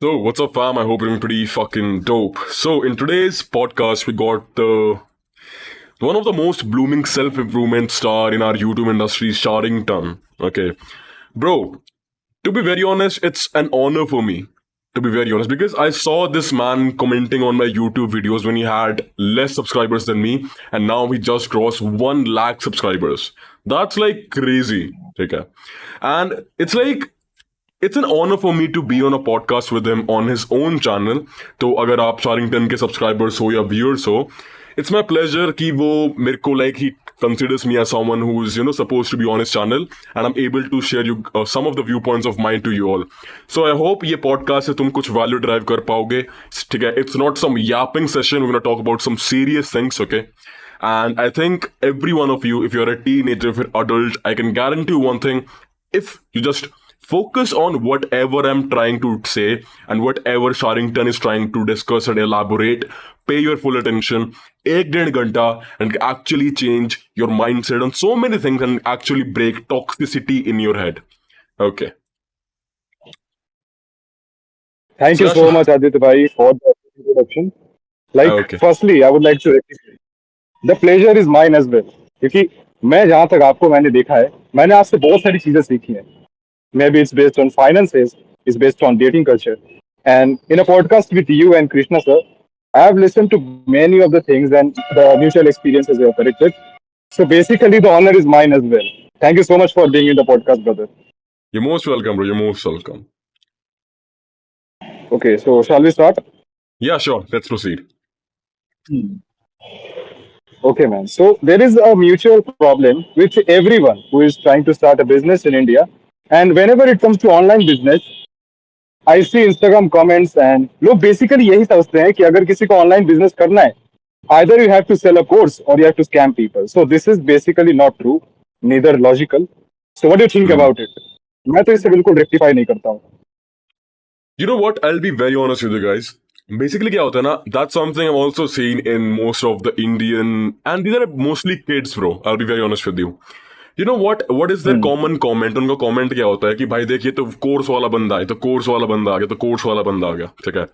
So, what's up, fam? I hope you're doing pretty fucking dope. So, in today's podcast, we got one of the most blooming self improvement star in our YouTube industry, Sharrington. Okay, bro. To be very honest, it's an honor for me. To be very honest, because I saw this man commenting on my YouTube videos when he had less subscribers than me, and now he just crossed 1 lakh subscribers. That's like crazy. Okay, and it's an honor for me to be on a podcast with him on his own channel. तो अगर आप शारिंगटन के subscribers हो या viewers हो, it's my pleasure कि वो मेरे को like he considers me as someone who is supposed to be on his channel, and I'm able to share you some of the viewpoints of mine to you all. So I hope ये podcast से तुम कुछ value drive कर पाओगे. ठीक है, it's not some yapping session. We're gonna talk about some serious things, okay? And I think every one of you, if you're a teenager, if you're adult, I can guarantee you one thing: if you just focus on whatever I'm trying to say and whatever Sharrington is trying to discuss and elaborate, pay your full attention, ek डेढ़ घंटा, and actually change your mindset on so many things and actually break toxicity in your head. Okay. Thank So you that's so much, Aditya Bhai, for the introduction. okay. Firstly, I would like to rectify. The pleasure is mine as well. क्योंकि मैं जहाँ तक आपको मैंने देखा है, मैंने आपसे बहुत सारी चीजें सीखी हैं. Maybe it's based on finances, it's based on dating culture. And in a podcast with you and Krishna sir, I have listened to many of the things and the mutual experiences you have corrected. So basically, the honor is mine as well. Thank you so much for being in the podcast, brother. You're most welcome, bro. You're most welcome. Okay, so shall we start? Yeah, sure. Let's proceed. Okay, man. So there is a mutual problem with everyone who is trying to start a business in India. And whenever it comes to online business, I see Instagram comments and लोग basically यही समझते हैं कि अगर किसी को online business करना है, either you have to sell a course or you have to scam people. So this is basically not true, neither logical. So what do you think about it? मैं तो इसे बिल्कुल rectify नहीं करता हूँ. You know what? I'll be very honest with you guys. Basically, क्या होता है ना? That's something I've also seen in most of the Indian, and these are mostly kids, bro. I'll be very honest with you. You know what? What is their common comment? उनका comment क्या होता है कि भाई देखिए तो course वाला बंदा है, तो कोर्स वाला बंदा आ गया, तो कोर्स वाला बंदा आ गया, ठीक है?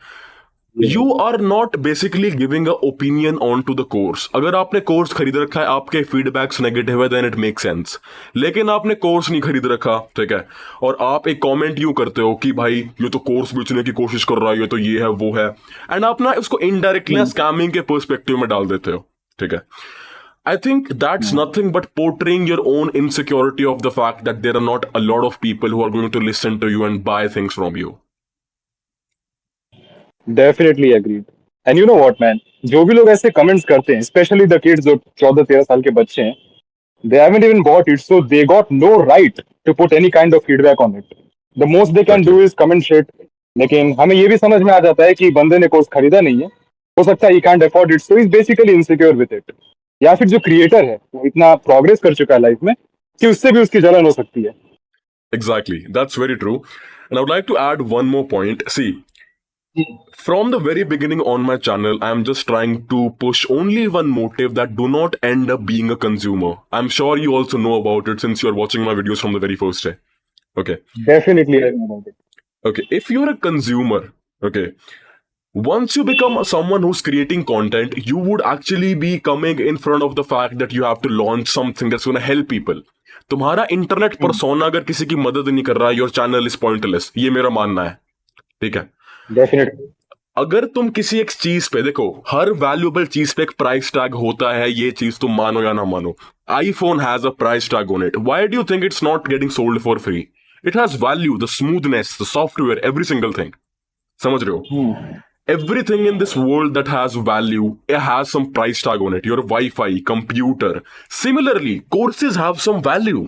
You are not basically giving a opinion on to the course. अगर आपने कोर्स खरीद रखा है, आपके फीडबैक्स नेगेटिव है, then it makes sense. लेकिन आपने कोर्स नहीं खरीद रखा, ठीक है, और आप एक कमेंट यूं करते हो कि भाई ये तो कोर्स बेचने की कोशिश कर रहा है, ये तो ये है वो है, एंड आप ना उसको इनडायरेक्टली स्कैमिंग के पर्सपेक्टिव में डाल देते हो, ठीक है. I think that's nothing but portraying your own insecurity of the fact that there are not a lot of people who are going to listen to you and buy things from you. Definitely agreed. And you know what, man? जो भी लोग ऐसे comments करते हैं, especially the kids जो 14-13 साल के बच्चे हैं, they haven't even bought it, so they got no right to put any kind of feedback on it. The most they can do is comment shit. लेकिन हमें ये भी समझ में आ जाता है कि बंदे ने कोर्स खरीदा नहीं है, हो सकता है he can't afford it, so he's basically insecure with it. या फिर जो क्रिएटर है वो इतना प्रोग्रेस कर चुका है लाइफ में कि उससे भी उसकी जलन हो सकती है. Exactly, that's very true. And I would like to add one more point. See, from the very beginning on my channel, I'm just trying to push only one motive, that do not end up being a consumer. I'm sure you also know about it since you're watching my videos from the very first day. Okay. Definitely I know about it. Okay. If you're a consumer, okay, once you become someone who's creating content, you would actually be coming in front of the fact that you have to launch something that's going to help people. तुम्हारा internet persona अगर किसी की मदद नहीं कर रहा है, your channel is pointless. ये मेरा मानना है, ठीक है. Definitely. अगर तुम किसी एक चीज पे देखो, हर वैल्यूएबल चीज पे एक प्राइस टैग होता है, ये चीज तुम मानो या ना मानो. iPhone has a price tag on it. Why do you think it's not getting sold for free? It has value, the smoothness, the software, every single thing. समझ रहे हो? Everything in this world that has value, it has some price tag on it. Your Wi-Fi, computer. Similarly, courses have some value.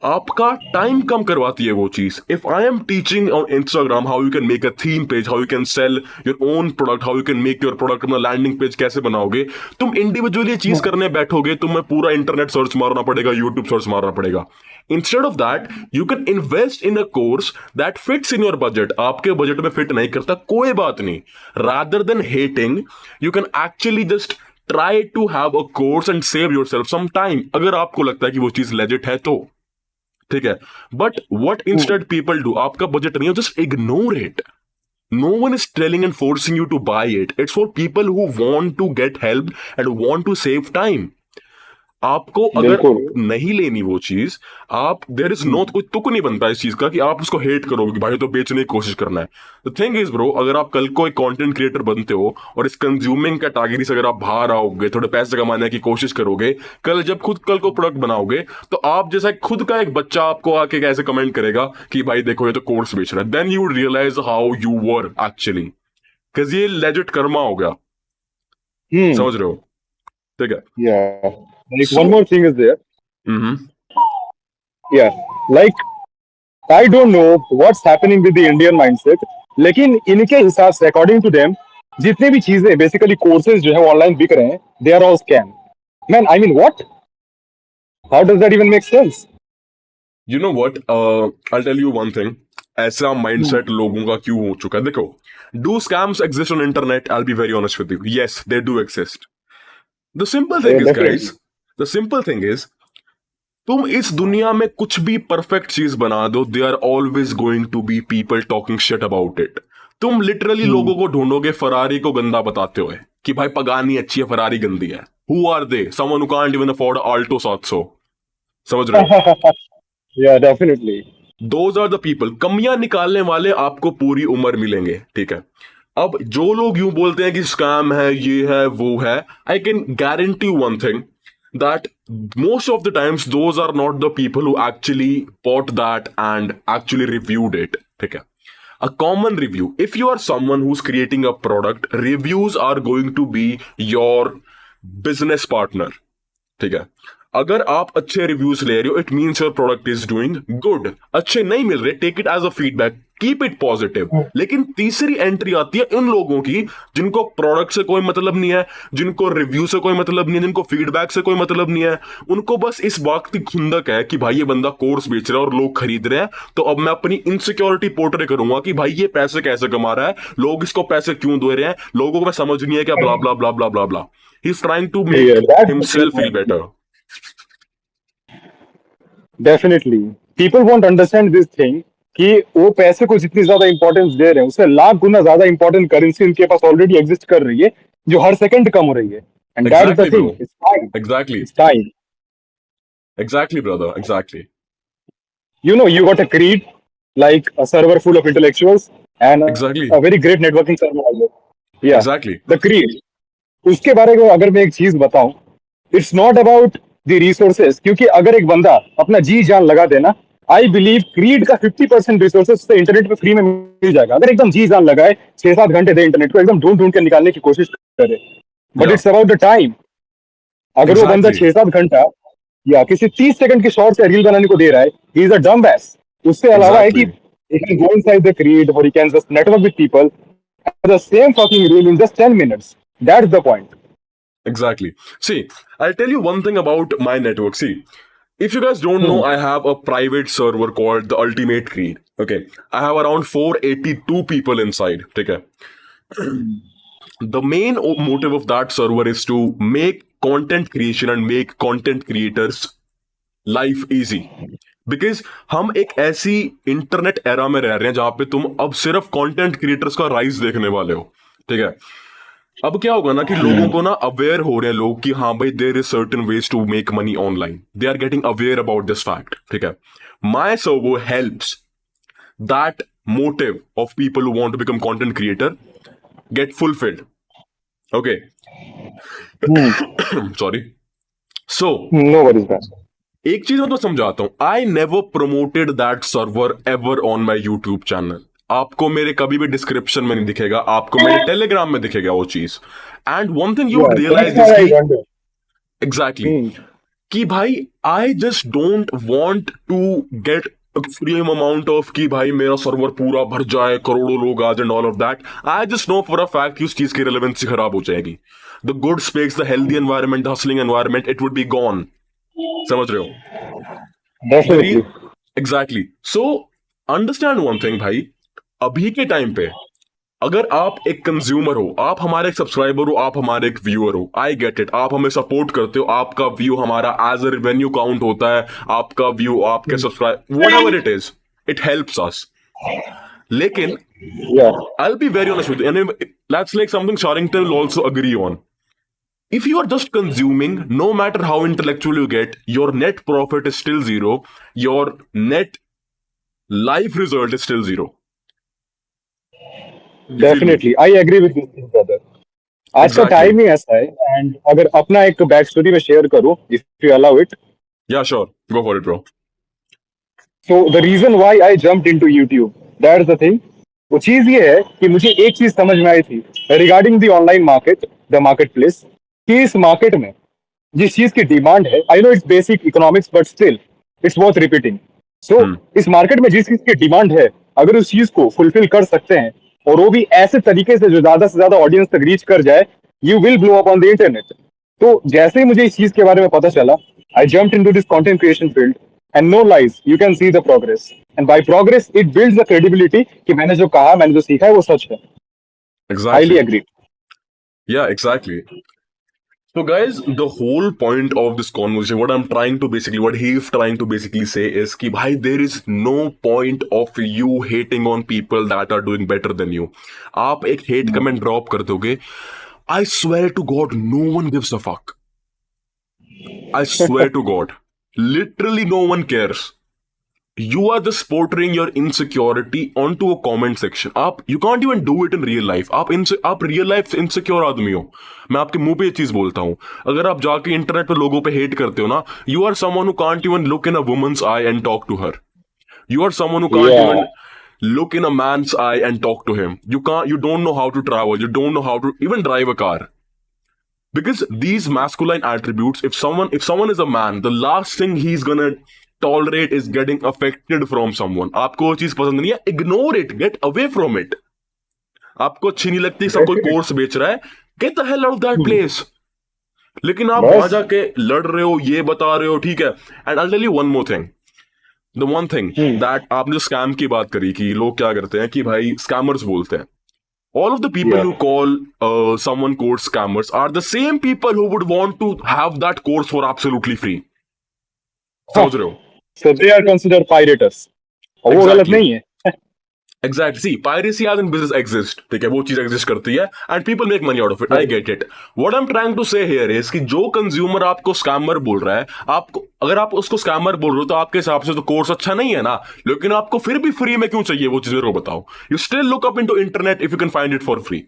आपका time कम करवाती है वो चीज. If I am teaching on Instagram how you can make a theme page, how you can sell your own product, how you can make your product, अपना landing page कैसे बनाओगे, तुम individually चीज करने बैठोगे, तुम्हें पूरा इंटरनेट सर्च मारना पड़ेगा, यूट्यूब सर्च मारना पड़ेगा. Instead of that you can invest in a course that fits in your budget. आपके बजट में फिट नहीं करता, कोई बात नहीं. Rather than hating, you can actually just try to have a course and save yourself some time, अगर आपको लगता है कि वो चीज लेजिट है तो, ठीक है. But what instead people do, आपका बजट नहीं है, just ignore it. No one is telling and forcing you to buy it. It's for people who want to get help and want to save time. आपको अगर बिल्कुल नहीं लेनी वो चीज, आप देयर इज नो, कोई तुक नहीं बनता इस चीज का कि आप उसको हेट करोगे कि भाई तो बेचने की कोशिश करना है. द थिंग इज ब्रो, अगर आप कल को एक कंटेंट क्रिएटर बनते हो और इस कंज्यूमिंग कैटेगरी से अगर आप बाहर आओगे, थोड़े पैसे कमाने की कोशिश करोगे, कल जब खुद कल को प्रोडक्ट बनाओगे, तो आप जैसा खुद का एक बच्चा आपको आके कैसे कमेंट करेगा कि भाई देखो ये तो कोर्स बेच रहा है, then you realise how you were actually, because ये लेजिट कर्मा हो गया. समझ रहे हो? ठीक है. yeah like So, one more thing is there. mm-hmm. Yeah, like I don't know what's happening with the Indian mindset, लेकिन इनके हिसाब से अकॉर्डिंग टू देम जितने भी चीजें बेसिकली कोर्सेज जो है ऑनलाइन बिक रहे हैं, they are all scam. Man I mean what, how does that even make sense? You know what? I'll tell you one thing. ऐसा माइंडसेट लोगों का क्यों हो चुका है? देखो, do scams exist on internet? I'll be very honest with you. Yes, they do exist. The simple thing is, Definitely. guys, the simple thing is, तुम इस दुनिया में कुछ भी परफेक्ट चीज बना दो, they are always going to be people talking shit about it. तुम लिटरली लोगों को ढूंढोगे फरारी को गंदा बताते हुए कि भाई पगानी अच्छी है, फरारी गंदी है. Who are they? Someone who can't even afford Alto 700. समझ रहे हो? Yeah, definitely. Those are the people. कमियां निकालने वाले आपको पूरी उम्र मिलेंगे, ठीक है. अब जो लोग यूं बोलते हैं कि स्कैम है, ये है, वो है, I can guarantee one thing, that most of the times those are not the people who actually bought that and actually reviewed it. ठीक है. A common review, if you are someone who's creating a product, reviews are going to be your business partner. ठीक है. अगर आप अच्छे reviews ले रहे हो, it means your product is doing good. अच्छे नहीं मिल रहे, take it as a feedback, keep it positive. लेकिन तीसरी एंट्री आती है इन लोगों की जिनको प्रोडक्ट से कोई मतलब नहीं है, जिनको रिव्यू से कोई मतलब नहीं है, जिनको फीडबैक से कोई मतलब नहीं है. उनको बस इस बात की खुंदक है कि भाई ये बंदा कोर्स बेच रहा है और लोग खरीद रहे हैं, तो अब मैं अपनी इनसिक्योरिटी पोर्ट्रे करूंगा कि भाई ये पैसे कैसे कमा रहा है, लोग इसको पैसे क्यों दे रहे हैं, लोगों को समझ नहीं है क्या, bla bla bla bla bla bla. He is trying to Yeah, make that's himself feel better. Definitely people won't understand this thing कि वो पैसे को जितनी ज्यादा इंपॉर्टेंस दे रहे हैं, उससे लाख गुना ज्यादा इंपॉर्टेंट करेंसी उनके पास ऑलरेडी एग्जिस्ट कर रही है, जो हर सेकंड कम हो रही है. And that is the Exactly, thing, bro. It's time. Exactly. It's time. Exactly, brother. Exactly. You know, you got a Creed, like a server full of intellectuals and Exactly. a very great networking server also. Yeah, Exactly. the Creed. उसके बारे में अगर मैं एक चीज बताऊं, it's not about the resources, क्योंकि अगर एक बंदा अपना जी जान लगा देना, आई बिलीव क्रीड का 50% रिसोर्सेज तो इंटरनेट पे फ्री में मिल जाएगा. अगर एकदम जी जान लगाए, 6-7 घंटे दे इंटरनेट को, एकदम ढूंढ ढूंढ के निकालने की कोशिश करे. But Yeah. It's about the time. अगर वो बंदा Exactly. 6-7 घंटा या किसी 30 सेकंड की शॉर्ट से रील बनाने को दे रहा है, ही इज अ डम बैस. उससे अलावा है कि Exactly. he can go inside the creed or he can just network with people and the same fucking reel in just 10 minutes. That's the point. Exactly. See, I'll tell you one thing about my network. See, if you guys don't know, I have a private server called the Ultimate Creed. Okay. I have around 482 people inside. Okay. The main motive of that server is to make content creation and make content creators life easy. Because हम एक ऐसी internet era में रह रहे हैं जहां पे तुम अब सिर्फ कंटेंट क्रिएटर्स का राइज देखने वाले हो. ठीक है. अब क्या होगा ना कि लोगों को ना अवेयर हो रहे हैं लोग कि हाँ भाई there is certain ways to make money online. They are getting aware about this fact. ठीक है. My server helps that motive of people who want to become content creator get fulfilled. Okay. Sorry. So No worries, man. एक चीज मैं तो समझाता हूं. I never promoted that server ever on my YouTube channel. आपको मेरे कभी भी डिस्क्रिप्शन में नहीं दिखेगा, आपको मेरे टेलीग्राम में दिखेगा वो चीज. And one thing you Yeah, realise that's what I is wonder. Exactly कि भाई I just don't want to get extreme amount of कि भाई मेरा सर्वर पूरा भर जाए, करोड़ों लोग आ जाए and all of that. I just know for a fact कि उस चीज की रिलेवेंसी खराब हो जाएगी. The good space, the healthy environment, the hustling environment, it would be gone. समझ रहे हो? Definitely. Exactly. So understand one thing भाई, अभी के टाइम पे अगर आप एक कंज्यूमर हो, आप हमारे एक सब्सक्राइबर हो, आप हमारे एक व्यूअर हो, आई गेट इट, आप हमें सपोर्ट करते हो, आपका व्यू हमारा एज अ रेवेन्यू काउंट होता है, आपका व्यू आपके subscribe whatever it is, it helps us. लेकिन Yeah. I'll be very honest with you, and that's like something Sharrington will also agree on. If you are just consuming, no matter how intellectual you get, your net profit is still zero. Your net life result is still zero. You feel me? Definitely, I agree with this, brother. आज का Exactly. Time ही ऐसा है and अगर अपना एक back story में share करूं if you allow it Yeah, sure. Go for it, bro. So the reason why I jumped into YouTube that's the thing वो चीज ये है कि मुझे एक चीज समझ में आई थी regarding the online market the market place कि इस मार्केट में जिस चीज की डिमांड है I know it's basic economics but still it's worth repeating so Hmm. इस मार्केट में जिस चीज की डिमांड है अगर उस चीज को फुलफिल कर सकते हैं और वो भी ऐसे तरीके से जो ज्यादा से ज्यादा ऑडियंस तक रीच कर जाए you will blow up on the internet तो जैसे ही मुझे इस चीज के बारे में पता चला I jumped into this content creation field and no lies you can see the progress and by progress it builds the credibility कि मैंने जो कहा मैंने जो सीखा है वो सच है highly Exactly. Agree Yeah, exactly. So, guys, the whole point of this conversation, what he's trying to basically say is कि भाई there is no point of you hating on people that are doing better than you. आप एक hate comment drop कर दोगे, I swear to God, no one gives a fuck. I swear to God, literally no one cares. You are just portraying your insecurity onto a comment section. आप you can't even do it in real life. आप real life insecure आदमी हो. मैं आपके मुंह पे ये चीज बोलता हूँ. अगर आप जाके इंटरनेट पे लोगों पे हेट करते हो ना, you are someone who can't even look in a woman's eye and talk to her. You are someone who can't Yeah. even look in a man's eye and talk to him. You don't know how to travel. You don't know how to even drive a car. Because these masculine attributes, if someone is a man, the last thing he's gonna tolerate is getting affected from someone. आपको वो चीज पसंद नहीं है, ignore it, get away from it. आपको अच्छी नहीं लगती, सब कोई कोर्स बेच रहा है, get the hell out of that place. लेकिन आप वहां बस जाके लड़ रहे हो, ये बता रहे हो, ठीक है. And I'll tell you one more thing. The one thing that आपने जो स्कैम की बात करी कि लोग क्या करते हैं कि भाई स्कैमर्स बोलते हैं. All of the people Yeah. who call someone called scammers are the same people who would want to have that course for absolutely free. समझ रहे हो? So they are considered pirates. और वो गलत Exactly. नहीं है Exactly. See, piracy as in business exists. ठीक है, वो चीज exist करती है and people make money out of it. I get it. What I'm trying to say here is कि जो consumer आपको scammer बोल रहा है, आपको अगर आप उसको scammer बोल रहे हो तो आपके हिसाब से तो कोर्स अच्छा नहीं है ना, लेकिन आपको फिर भी फ्री में क्यों चाहिए वो चीज मेरे को बताओ. You still look up into internet if you can find it for free.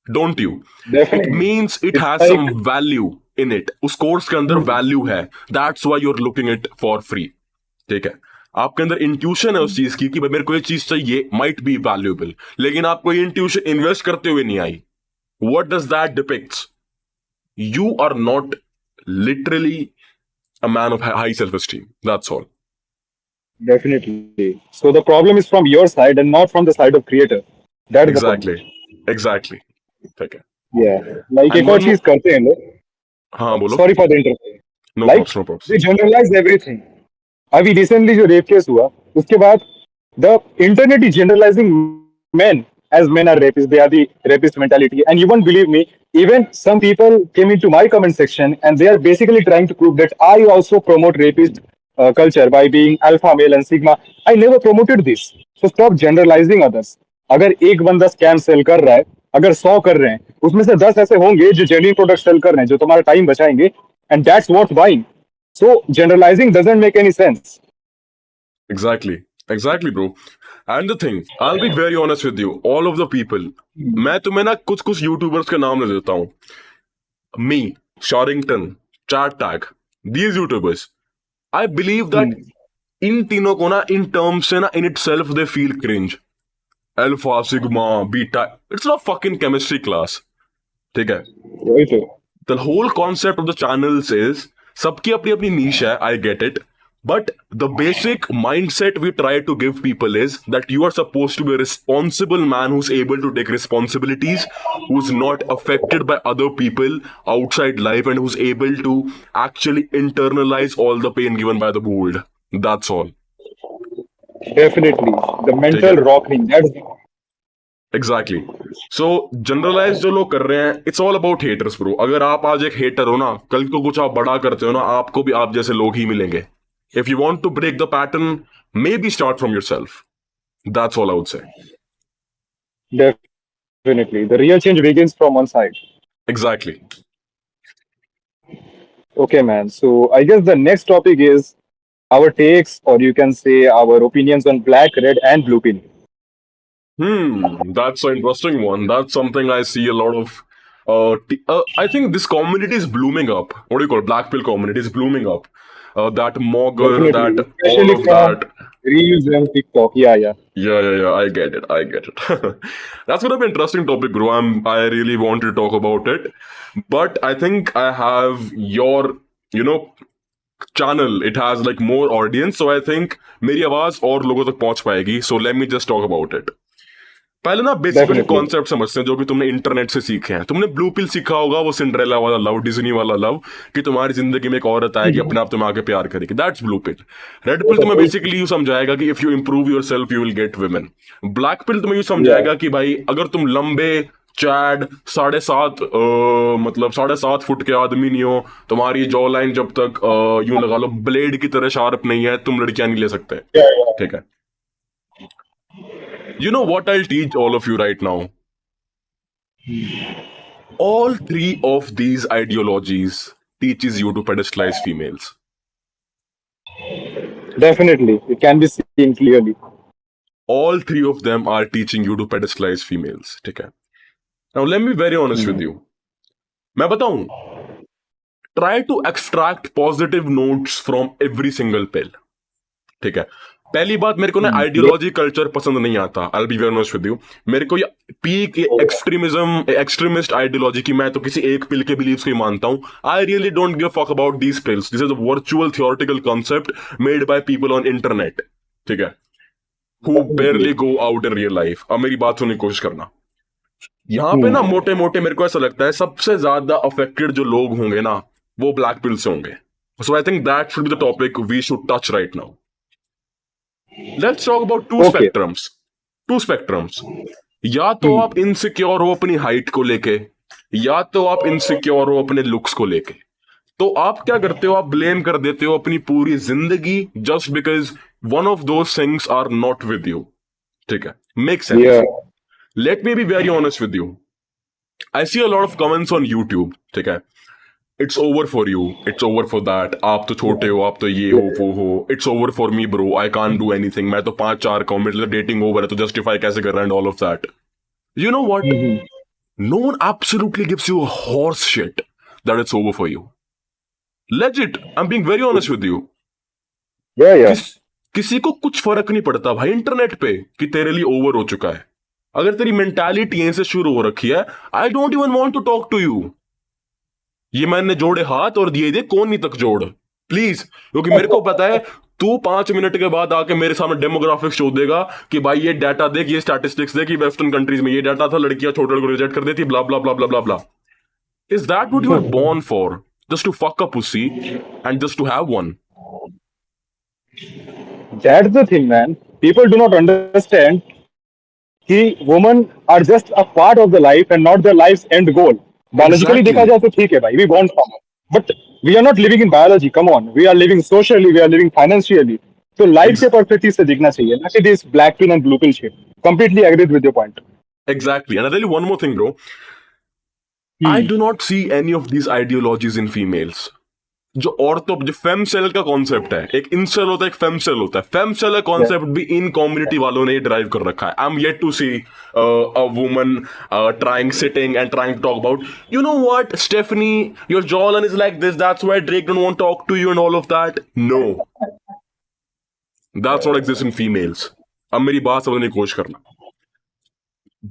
Don't you? It Definitely. means it It's has like- some value in it. उस कोर्स के अंदर वैल्यू है. That's why you're looking it for free. ठीक है, आपके अंदर intuition है उस चीज की कि भाई मेरे को ये चीज चाहिए, माइट बी वैल्यूएबल, लेकिन आपको ये इंट्यूशन इन्वेस्ट करते हुए नहीं आई. What does that depicts? You are not literally a man of high self-esteem. That's all. Definitely. So the problem is from your side and not from the side of creator. That is the Exactly. problem. Exactly. ठीक है. Yeah. Like And एक और one चीज करते हैं लोग. हाँ बोलो. Sorry for the interruption. No Like props, no props. they generalize everything. अभी रिसेंटली जो रेप केस हुआ उसके बाद the internet is generalising men as men are rapists, they are the rapist mentality, and you won't believe me, even some people came into my comment section and they are basically trying to prove that I also promote rapist culture by being alpha male and sigma. I never promoted this, so stop generalizing others. अगर एक बंदा scam cell कर रहा है, अगर 100 कर रहे हैं, उसमें से 10 ऐसे होंगे जो जेन्युइन प्रोडक्ट सेल कर रहे हैं, जो तुम्हारा टाइम बचाएंगे, and that's worth buying. So generalizing doesn't make any sense. Exactly, bro. And the thing, I'll be very honest with you, all of the people, मैं तुम्हें ना कुछ यूट्यूबर्स के नाम ले देता हूँ. Me, Sharrington, Chat Tag, these YouTubers, I believe that इन तीनों को ना इन टर्म्स से ना इन itself they feel cringe. Alpha, Sigma, Beta, it's not fucking chemistry class. ठीक है. वही तो. The whole concept of the channels is सबकी अपनी अपनी niche है, I get it. But the basic mindset we try to give people is that you are supposed to be a responsible man who's able to take responsibilities, who's not affected by other people outside life, and who's able to actually internalize all the pain given by the world. That's all. Definitely. The mental rocking. That's Exactly. So generalize जो लोग कर रहे हैं, it's all about haters, bro. अगर आप आज एक hater हो ना, कल को कुछ आप बड़ा करते हो ना, आपको भी आप जैसे लोग ही मिलेंगे. If you want to break the pattern, maybe start from yourself. That's all I would say. Definitely. The real change begins from one side. Exactly. Okay, man. So I guess the next topic is our takes, or you can say our opinions on black, red, and blue pill. That's an interesting one. That's something I see a lot of. I think this community is blooming up. What do you call it? Black pill community is blooming up. That Mogger, Definitely. that all Especially of from that. Reels and TikTok. Yeah, yeah. Yeah. I get it. I get it. That's gonna be an interesting topic, bro. I really want to talk about it, but I think I have your, you know, channel. It has like more audience, so I think मेरी आवाज और लोगों तक पहुंच पाएगी. So let me just talk about it. पहले ना basically Definitely. Concept समझते हैं जो कि तुमने इंटरनेट से सीखे हैं. तुमने ब्लू पिल सीखा होगा, वो सिंड्रेला वाला लव, डिज्नी वाला लव, कि तुम्हारी जिंदगी में एक औरत आएगी अपने आप तुम्हें आके प्यार करेगी. That's blue pill. Red pill तुम्हें बेसिकली यू समझाएगा कि if you improve your self you will get women. Black pill तुम्हें यू समझाएगा कि भाई अगर तुम लंबे चैड 7.5 मतलब 7.5 फुट के आदमी नहीं हो, तुम्हारी जॉ लाइन जब तक यूं लगा लो ब्लेड की तरह शार्प नहीं है, तुम लड़कियां नहीं ले सकते. Yeah, yeah. ठीक है. You know what I'll teach all of you right now? All three of these ideologies teaches you to pedestalize females. Definitely. It can be seen clearly. All three of them are teaching you to pedestalize females. ठीक है. Now let me be very honest with you. मैं बताऊं, try to extract positive notes from every single pill. ठीक है. पहली बात, मेरे को ना आइडियोलॉजी कल्चर पसंद नहीं आता. आई will be very honest with you. मेरे को ये पीक एक्सट्रीमिज्म, एक्सट्रीमिस्ट आइडियोलॉजी की मैं तो किसी एक पिल के बिलीव्स को ही मानता हूं. I really don't give fuck about these pills. This is a virtual theoretical concept made by people on internet. ठीक है. Who बेयरली go out in real life. अब मेरी बात सुनने की कोशिश करना. यहाँ पे ना मोटे मोटे मेरे को ऐसा लगता है सबसे ज्यादा अफेक्टेड जो लोग होंगे ना, वो ब्लैक पिल से होंगे. So I think that should be the topic we should touch right now. Let's talk about two Okay. Spectrums. Two spectrums. या तो आप इनसिक्योर हो अपनी हाइट को लेके, या तो आप इनसिक्योर हो अपने लुक्स को लेके. तो आप क्या करते हो, आप ब्लेम कर देते हो अपनी पूरी जिंदगी just because one of those things are not with you. ठीक है. Make sense. Yeah. Let me be very honest with you. I see a lot of comments on YouTube. ठीक है. It's over for you. It's over for that. आप तो छोटे हो, आप तो ये हो वो हो. It's over for me, bro. I can't do anything. मैं तो 5-4 का हूं, मेरे लिए डेटिंग ओवर है, तो जस्टिफाई कैसे कर रहा है and all of that. You know what? No one absolutely gives you a horse shit that it's over for you. Legit. I'm being very honest with you. Yeah, yeah. किसी को कुछ फर्क नहीं पड़ता भाई इंटरनेट पे कि तेरे लिए ओवर हो चुका है. अगर तेरी मेंटालिटी यहीं से शुरू हो रखी है, I don't even want to talk to you. ये मैंने जोड़े हाथ और दिए कोनी तक जोड़ प्लीज, क्योंकि मेरे को पता है तू 5 मिनट के बाद आके मेरे सामने डेमोग्राफिक्स शो देगा कि भाई ये डाटा देख, ये स्टैटिस्टिक्स देख, कि वेस्टर्न कंट्रीज में ये डाटा था, लड़कियां छोटे लड़कों को रिजेक्ट कर देती, bla bla bla bla bla bla. Is that what you are born for? Just to fuck a pussy and just to have one? That's the thing, man. People do not understand कि women are just a part of the life and not their life's end goal. Biologically Exactly. देखा जाए तो ठीक है भाई, we want from it. But we are not living in biology. Come on, we are living socially, we are living financially. तो life के perspective से देखना चाहिए, ना कि this black pill and blue pill shit. Completely agreed with your point. Exactly. And I'll tell you one more thing, bro. I do not see any of these ideologies in females. जो औरतों, जो fame cell का concept है, एक incel होता है, एक fame cell होता है. फेम सेल का कॉन्सेप्ट भी इन कम्युनिटी वालों ने ड्राइव कर रखा है. I am yet to see a woman trying sitting and trying to talk about, you know what Stephanie, your jawline is like this, that's why Drake don't want to talk to you and all of that. No, that's not exist in females. अब मेरी बात समझने की कोशिश करना.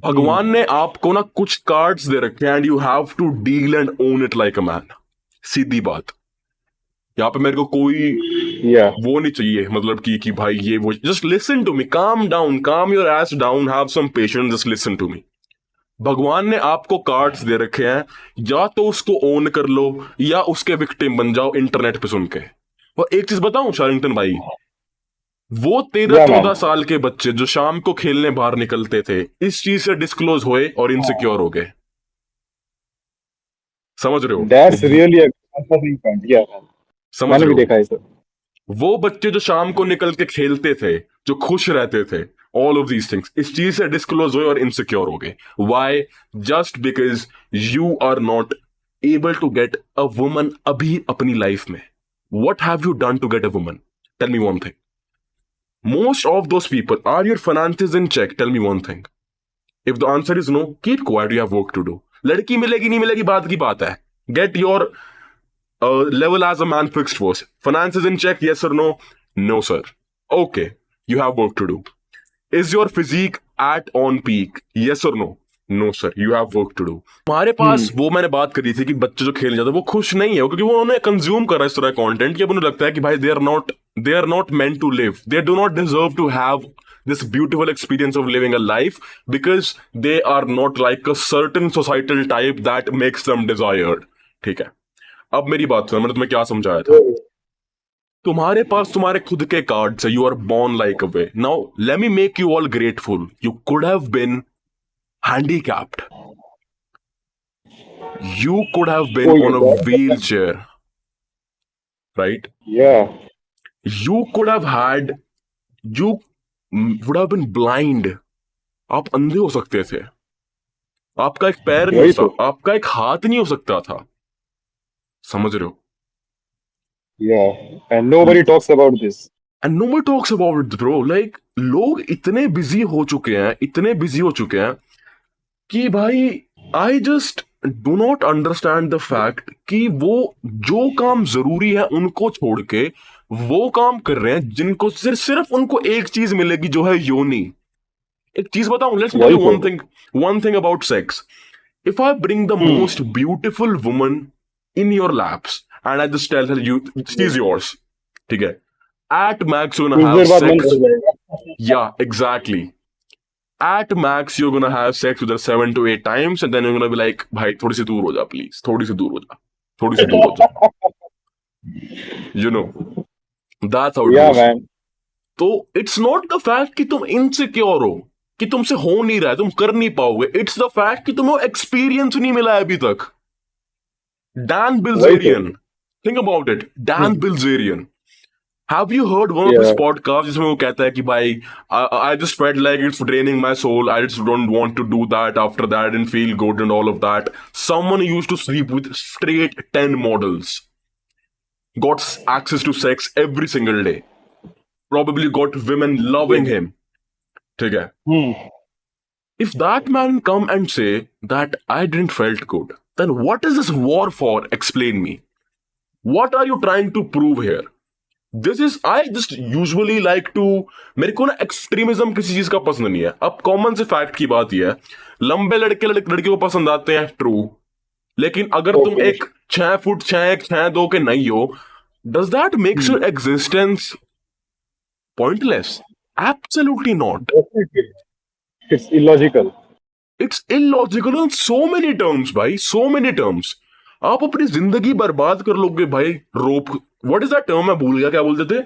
भगवान ने आपको ना कुछ कार्ड्स दे रखे हैं and you have to deal and own it like a man. सीधी बात. यहाँ पे मेरे को कोई Yeah. वो नहीं चाहिए, मतलब कि भाई ये वो. Just listen to me, calm down, calm your ass down, have some patience, just listen to me. भगवान ने आपको कार्ड्स दे रखे हैं, या तो उसको ओन कर लो या उसके विक्टिम बन जाओ इंटरनेट पे सुन के. वो एक चीज बताऊं शारिंगटन भाई, वो 13-14 साल के बच्चे जो शाम को खेलने बाहर निकलते थे, इस चीज से डिस्क्लोज हुए और इनसिक्योर हो गए. समझ रहे हो? That's really a comforting point. Yeah. समझ मैंने रहे भी हो? देखा है सर. वो बच्चे जो शाम को निकल के खेलते थे, जो खुश रहते थे, ऑल ऑफ दीज थिंग्स इस चीज से डिस्क्लोज हुए और इनसिक्योर हो गए. Why? Just because you are not able to get a woman अभी अपनी लाइफ में. What have you done to get a woman? Tell me one thing. Most of those people, are your finances in check? Tell me one thing. If the answer is no, keep quiet. You have work to do. लड़की मिलेगी नहीं मिलेगी बात की बात है. Get your level as a man fixed first. Finances in check? Yes or no? No, sir. Okay. You have work to do. Is your physique at on peak? Yes or no? No sir, you have work to do. हमारे पास वो मैंने बात करी थी कि बच्चे जो खेलने जाते हैं वो खुश नहीं है क्योंकि वो उन्होंने कंज्यूम करा इस तरह कंटेंट कि अब उन्हें लगता है कि भाई they are not meant to live. They do not deserve to have this beautiful experience of living a life because they are not like a certain societal type that makes them desired. ठीक है, अब मेरी बात सुनो, मैंने तुम्हें क्या समझाया था. तुम्हारे पास तुम्हारे खुद के कार्ड्स है. You are born like a way. Now let me make you all grateful. You could have been handicapped. You could have been on a wheelchair, right? Yeah. You could have had, you would have been blind. आप अंधे हो सकते थे. आपका एक पैर नहीं हो सकता, आपका एक हाथ नहीं हो सकता था. समझ रहे हो? Yeah. And nobody talks about this. And nobody talks about it, bro. Like लोग इतने बिजी हो चुके हैं कि भाई I just do not understand the fact कि वो जो काम जरूरी है उनको छोड़ के वो काम कर रहे हैं जिनको सिर्फ उनको एक चीज मिलेगी जो है योनि. एक चीज बताऊं, let's tell you one thing about sex. If I bring the most beautiful woman in your laps and I just tell her you she is yours, ठीक है, at max you gonna have sex. Yeah exactly. At max, you're gonna have sex with her 7 to 8 times, and then you're gonna be like, "Bhai, थोड़ी सी दूर हो जा, please. थोड़ी सी दूर हो जा." You know, that's how it Yeah, goes. man. तो it's not the fact कि तुम insecure हो, कि तुमसे हो नहीं रहा है, तुम कर नहीं पाओगे. It's the fact कि तुम्हें experience नहीं मिला है अभी तक. Dan Bilzerian, think about it. Dan Bilzerian. Have you heard one of his podcasts जिसमें वो कहता है कि भाई I just felt like it's draining my soul. I just don't want to do that after that and feel good and all of that. Someone who used to sleep with straight 10 models got access to sex every single day. Probably got women loving him. ठीक है. If that man come and say that I didn't felt good, then what is this war for? Explain me. What are you trying to prove here? This is, I just usually like to, मेरे को ना extremism किसी चीज का पसंद नहीं है. अब कॉमन से फैक्ट की बात यह है, लंबे लड़के को पसंद आते हैं, ट्रू. लेकिन अगर तुम एक 6 फुट 6'2" के नहीं हो, does that makes your existence pointless? Absolutely not. It's illogical. It's illogical on so many terms, भाई, so many terms. आप अपनी जिंदगी बर्बाद कर लोगे भाई. Rope, what is that term, मैं भूल गया क्या बोलते थे.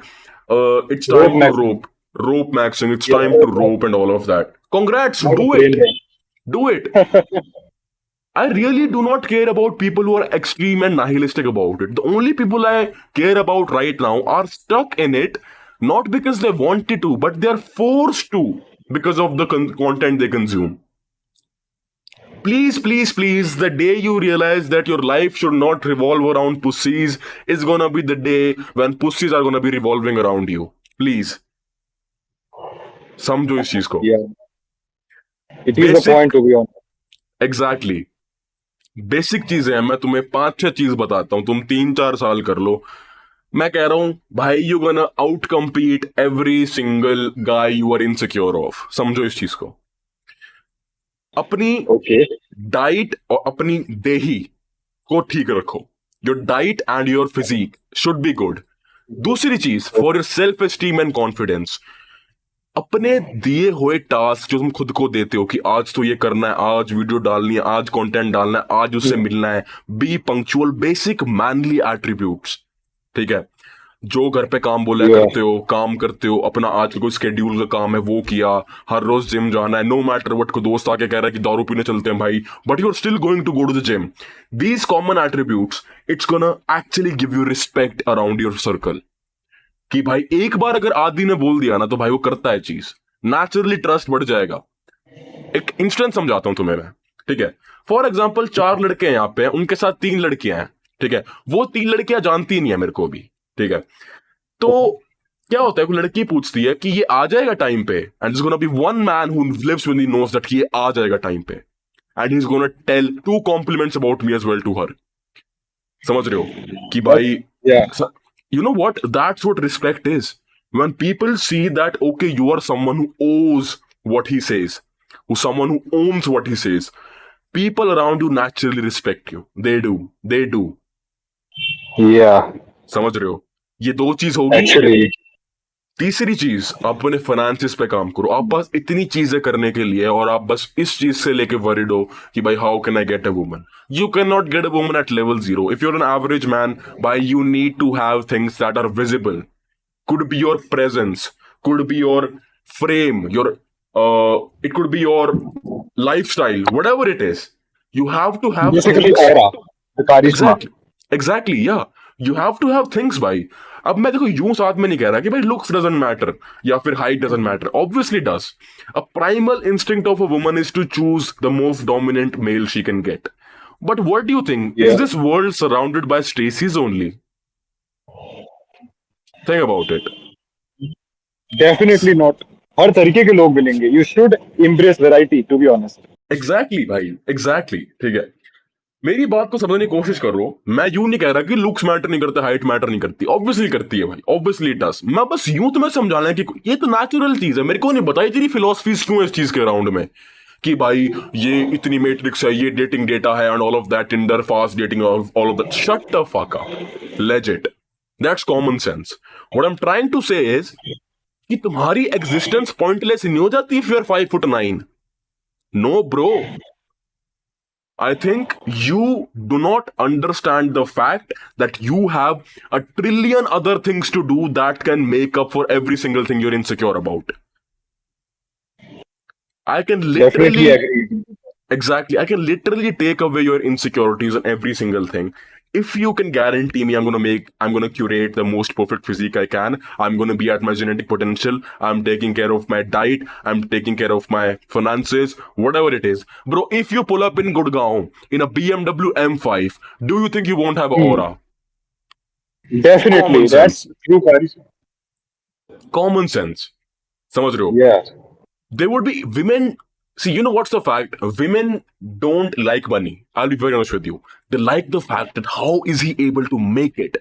It's time to rope maxing, it's time to rope and all of that. Congrats, do it. I really do not care about people who are extreme and nihilistic about it. The only people I care about right now are stuck in it, not because they wanted to, but they are forced to because of the content they consume. Please, the day you realize that your life should not revolve around pussies is gonna be the day when pussies are gonna be revolving around you. Please. समझो इस चीज को. Yeah. It is a point to be on. Exactly. Basic चीजें हैं. मैं तुम्हें 5-6 चीज बताता हूँ, तुम 3-4 साल कर लो. मैं कह रहा हूँ भाई, you gonna outcompete every single guy you are insecure of. समझो इस चीज को. अपनी डाइट और अपनी देही को ठीक रखो. Your diet and your physique should be good. दूसरी चीज, for yourself esteem and confidence, अपने दिए हुए टास्क जो तुम खुद को देते हो कि आज तो ये करना है, आज वीडियो डालनी है, आज कंटेंट डालना है, आज उससे मिलना है, be punctual. Basic manly attributes, ठीक है. जो घर पे काम बोला करते हो, काम करते हो, अपना आज कोई स्केड्यूल का काम है वो किया, हर रोज जिम जाना है, नो मैटर व्हाट. को दोस्त आके कह रहा है कि दारू पीने चलते हैं भाई, but you are still going to go to the gym. These common attributes, it's gonna actually give you respect around your circle. कि भाई एक बार अगर आदमी ने बोल दिया ना तो भाई वो करता है चीज. नेचुरली ट्रस्ट बढ़ जाएगा। एक इंस्टेंस समझाता हूं तुम्हें मैं, ठीक है। फॉर एग्जाम्पल 4 लड़के हैं यहाँ पे, उनके साथ 3 लड़कियां हैं, ठीक है। वो 3 लड़कियां जानती नहीं है मेरे को भी, ठीक है। तो क्या होता है, कोई लड़की पूछती है कि ये आ जाएगा टाइम पे, and is gonna be one man who lives when he knows that ये आ जाएगा टाइम पे, and he is gonna tell 2 compliments about me as well to her. समझ रहे हो कि भाई, Yeah. you know what, that's what respect is. When people see that okay, you are someone who owes what he says, who someone who owns what he says, people around you naturally respect you. They do. Yeah. समझ रहे हो, ये 2 चीज होगी। Actually. तीसरी चीज, अपने finances पे काम करो। आप बस इतनी चीजें करने के लिए, और आप बस इस चीज से लेके वरीड हो कि भाई how can I get a woman. You can not get a woman at level 0 if you are an average man. By you need to have things that are visible, could be your presence, could be your frame, your it could be your lifestyle, whatever it is. You have to have Basically, things. aura, the charisma. Exactly, yeah. You have to have things, भाई। अब मैं देखो यूं साथ में नहीं कह रहा कि भाई looks doesn't matter या फिर height doesn't matter. Obviously does. A primal instinct of a woman is to choose the most dominant male she can get. But what do you think? Yeah. Is this world surrounded by Stacys only? Think about it. Definitely not. हर तरीके के लोग मिलेंगे. You should embrace variety, to be honest. Exactly भाई, exactly, ठीक है। मेरी बात को समझने की कोशिश करो। मैं यूं नहीं कह रहा कि लुक्स मैटर नहीं करते, हाइट मैटर नहीं करती। ऑब्वियसली करती है भाई, ऑब्वियसली डस। मैं बस यूं तुम्हें समझाना है कि ये तो नेचुरल चीज है। मेरे को नहीं बताई तेरी फिलोसफीज क्यों है इस चीज के अराउंड में, कि भाई ये इतनी मैट्रिक्स है, ये डेटिंग डेटा है and all of that, Tinder, fast dating, all of that. Shut the fuck up, legit, that's common sense. What I am trying to say is कि तुम्हारी एग्जिस्टेंस पॉइंटलेस नहीं हो जाती if you are 5'9". No, bro. I think you do not understand the fact that you have a trillion other things to do that can make up for every single thing you're insecure about. I can Definitely literally, agree. exactly, I can literally take away your insecurities on every single thing. If you can guarantee me I'm gonna curate the most perfect physique I can, I'm gonna be at my genetic potential, I'm taking care of my diet, I'm taking care of my finances, whatever it is. Bro, if you pull up in Gurgaon in a BMW M5, do you think you won't have aura? Definitely. Common That's sense. true charisma. Common sense. समझ रहे हो? Yeah. There would be women. See, you know what's the fact? Women don't like money. I'll be very honest with you. They like the fact that how is he able to make it?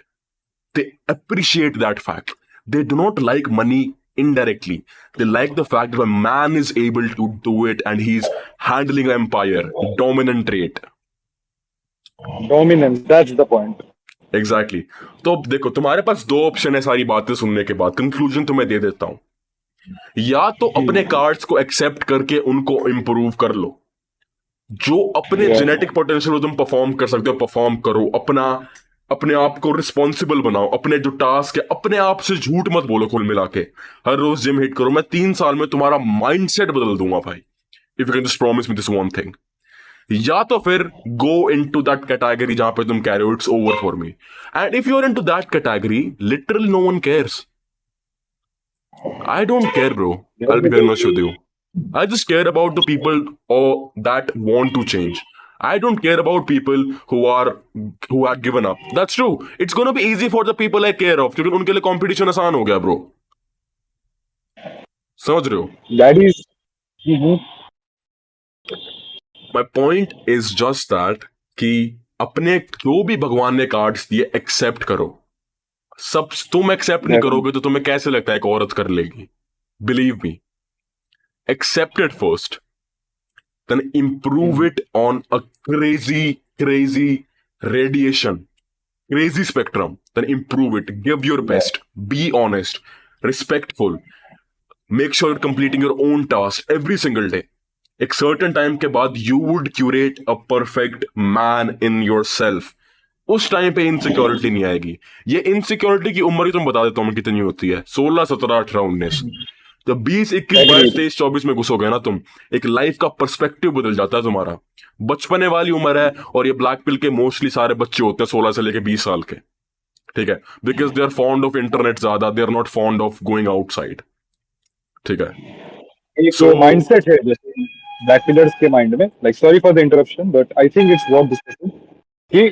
They appreciate that fact. They do not like money indirectly. They like the fact that a man is able to do it and he's handling an empire. Dominant trait. Dominance. That's the point. Exactly. तो अब देखो, तुम्हारे पास 2 option है सारी बातें सुनने के बाद। कंक्लूजन तुम्हें दे देता हूं। या तो अपने कार्ड्स को एक्सेप्ट करके उनको इंप्रूव कर लो। जो अपने Yeah. जेनेटिक पोटेंशियल तुम परफॉर्म कर सकते हो, परफॉर्म करो। अपने आप को रिस्पॉन्सिबल बनाओ। अपने जो टास्क है, अपने आप से झूठ मत बोलो। कुल मिला के हर रोज जिम हिट करो। मैं 3 साल में तुम्हारा माइंडसेट बदल दूंगा भाई, if you can just promise me this one thing. या तो फिर गो इनटू दैट कैटेगरी जहां पे तुम कह रहे हो it's over for me, and if you are into that category, literally no one cares. I don't care, bro. I'll be very honest with you. I just care about the people that want to change. I don't care about people who have given up. That's true. It's gonna be easy for the people I care of, क्योंकि उनके लिए competition आसान हो गया, bro. समझ रहे हो? That is. Mhm. My point is just that कि अपने जो भी भगवान ने कार्ड्स दिए एक्सेप्ट करो। सब तुम एक्सेप्ट नहीं करोगे तो तुम्हें कैसे लगता है एक औरत कर लेगी? Believe me, accept it first, then improve it on a crazy radiation, crazy spectrum, then improve it. Give your best, be honest, respectful, make sure you're completing your own task every single day. एक certain time के बाद you would curate a perfect man in yourself. उस time पे insecurity नहीं आएगी। ये insecurity की उम्र ही तुम बता देता हूं कितनी होती है, 16, 17, 18, 19। तो 20, 21, 22, 23, 24 में घुसोगे ना तुम, एक लाइफ का पर्सपेक्टिव बदल जाता है तुम्हारा। बचपने वाली उम्र है, और ये ब्लैक पिल के मोस्टली सारे बच्चे होते हैं 16 से लेके 20 साल के, ठीक है। Because they are fond of internet ज्यादा, they are not fond of going outside, ठीक है। एक So माइंडसेट है जैसे ब्लैक पिलर्स के माइंड में, like sorry for the interruption but I think it's worth discussion, कि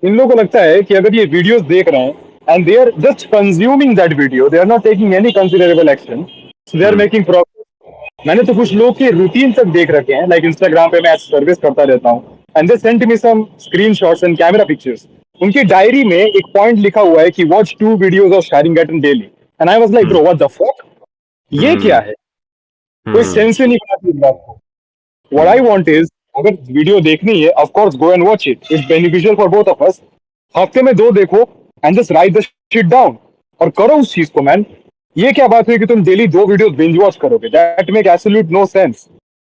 इन लोगों को लगता है कि अगर ये वीडियोस देख रहे हैं and they are just consuming that video, they are not taking any considerable action, they are making profit. मैंने तो कुछ लोग के रूटीन तक देख रखे हैं, लाइक इंस्टाग्राम पे मैं सर्विस करता रहता हूँ and they send me some screenshots and camera pictures. उनकी डायरी में एक पॉइंट लिखा हुआ है कि watch 2 videos of sharing at daily, and I was like bro what the fuck, ये क्या है? कोई सेंस ही नहीं बनाती इस बात को। What I want is, अगर वीडियो देखनी है, of course go and watch it. It's beneficial for both of us. हफ्ते में 2 देखो and just write the shit down और करो उस चीज को मैन। ये क्या बात हुई कि तुम डेली 2 वीडियो बिंज वॉच करोगे? That make absolute no sense.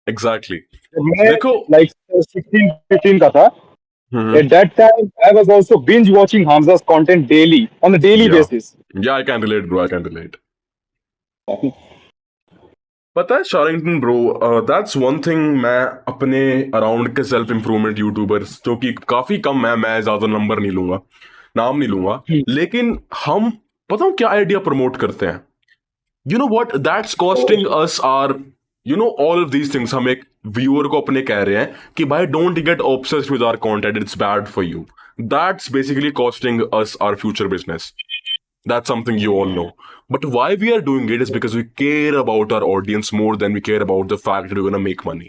exactly. मैं देखो, like 16-15 का था, at that time I was also binge watching Hamza's content daily on a daily yeah, basis. yeah, I can relate, bro. I can relate. पता है शारिंगटन bro, that's one thing. मैं अपने around के self improvement YouTubers, जो कि काफी कम है, मैं ज्यादा नंबर नहीं लूंगा, नाम नहीं लूंगा, लेकिन हम पता हूँ क्या आइडिया प्रमोट करते हैं। You know what, that's costing us are, you know, all of these things. हम एक व्यूअर को अपने कह रहे हैं कि भाई don't get obsessed with our content, it's bad for you. That's basically costing us our future business. That's something you all know. But why we are doing it is because we care about our audience more than we care about the fact that we're gonna make money.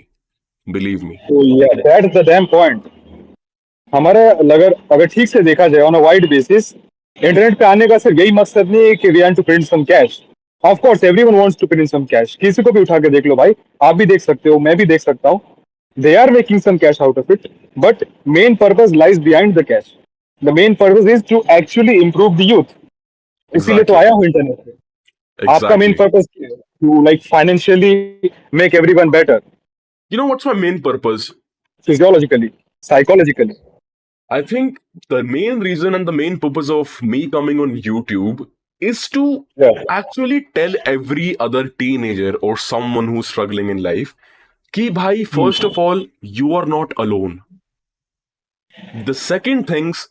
Believe me. So yeah, that's the damn point. हमारा अगर अगर ठीक से देखा जाए on a wide basis, internet पे आने का सिर्फ यही मकसद नहीं है कि we want to print some cash. Of course everyone wants to print some cash, किसी को भी उठा के देख लो भाई, आप भी देख सकते हो, मैं भी देख सकता हूँ, they are making some cash out of it, but main purpose lies behind the cash. The main purpose is to actually improve the youth. इसीलिए तो Exactly. आया हूँ इंटरनेट पे। आपका main Exactly. Purpose to like financially make everyone better, You know what's my main purpose? Physiologically, psychologically. I think the main reason and the main purpose of me coming on YouTube is to actually tell every other teenager or someone who's struggling in life कि भाई, first of all, you are not alone. The second things,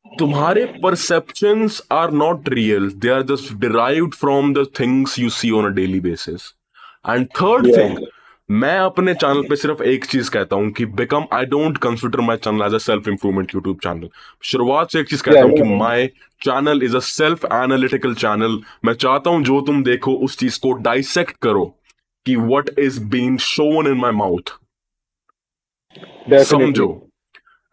तुम्हारे perceptions are not real. They are just derived from the things you see on a daily basis. And third thing, मैं अपने channel पे सिर्फ एक चीज कहता हूँ कि become, I don't consider my channel as a self improvement YouTube channel. शुरुआत से एक चीज कहता हूँ कि my channel is a self analytical channel. मैं चाहता हूँ जो तुम देखो उस चीज को डाइसेक्ट करो कि what is being shown in my mouth, समझो।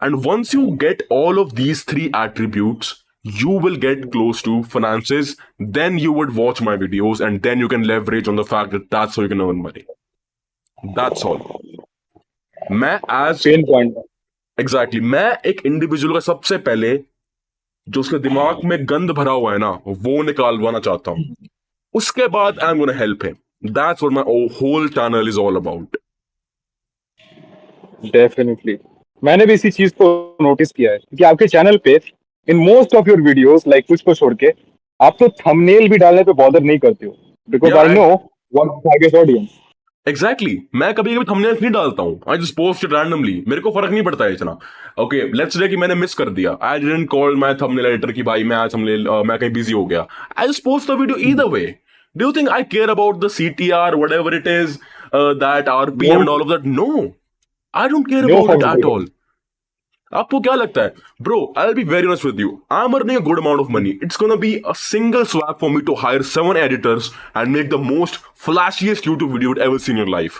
And once you get all of these 3 attributes, you will get close to finances. Then you would watch my videos, and then you can leverage on the fact that that's how you can earn money. That's all. मैं as pain point exactly, मैं एक individual का सबसे पहले जो उसके दिमाग में गंद भरा हुआ है ना, वो निकालवाना चाहता हूँ। उसके बाद I am gonna help him. That's what my whole channel is all about. Definitely. मैंने भी इसी चीज को नोटिस किया है कि आपके चैनल पे in most of your videos, like कुछ को छोड़ के, आप तो थंबनेल भी डालने पे बॉदर नहीं करते हो, because Yeah, I know what target audience. Exactly, मैं कभी कभी थंबनेल्स नहीं डालता हूँ, आई जस्ट पोस्ट इट रैंडमली, मेरे को फर्क नहीं पड़ता है इतना। ओके, लेट्स से कि मैंने मिस कर दिया, I didn't call my thumbnail editor कि भाई मैं आज थंबनेल मैं कहीं बिजी हो गया, I just post the video either way. Do you think I care about the CTR, whatever it is, that RPM and all of that? No, I don't care about it at all. आपको क्या लगता है bro? I will be very honest with you, I am earning a good amount of money. It's gonna be a single swap for me to hire 7 editors and make the most flashiest YouTube video you'd ever seen in your life.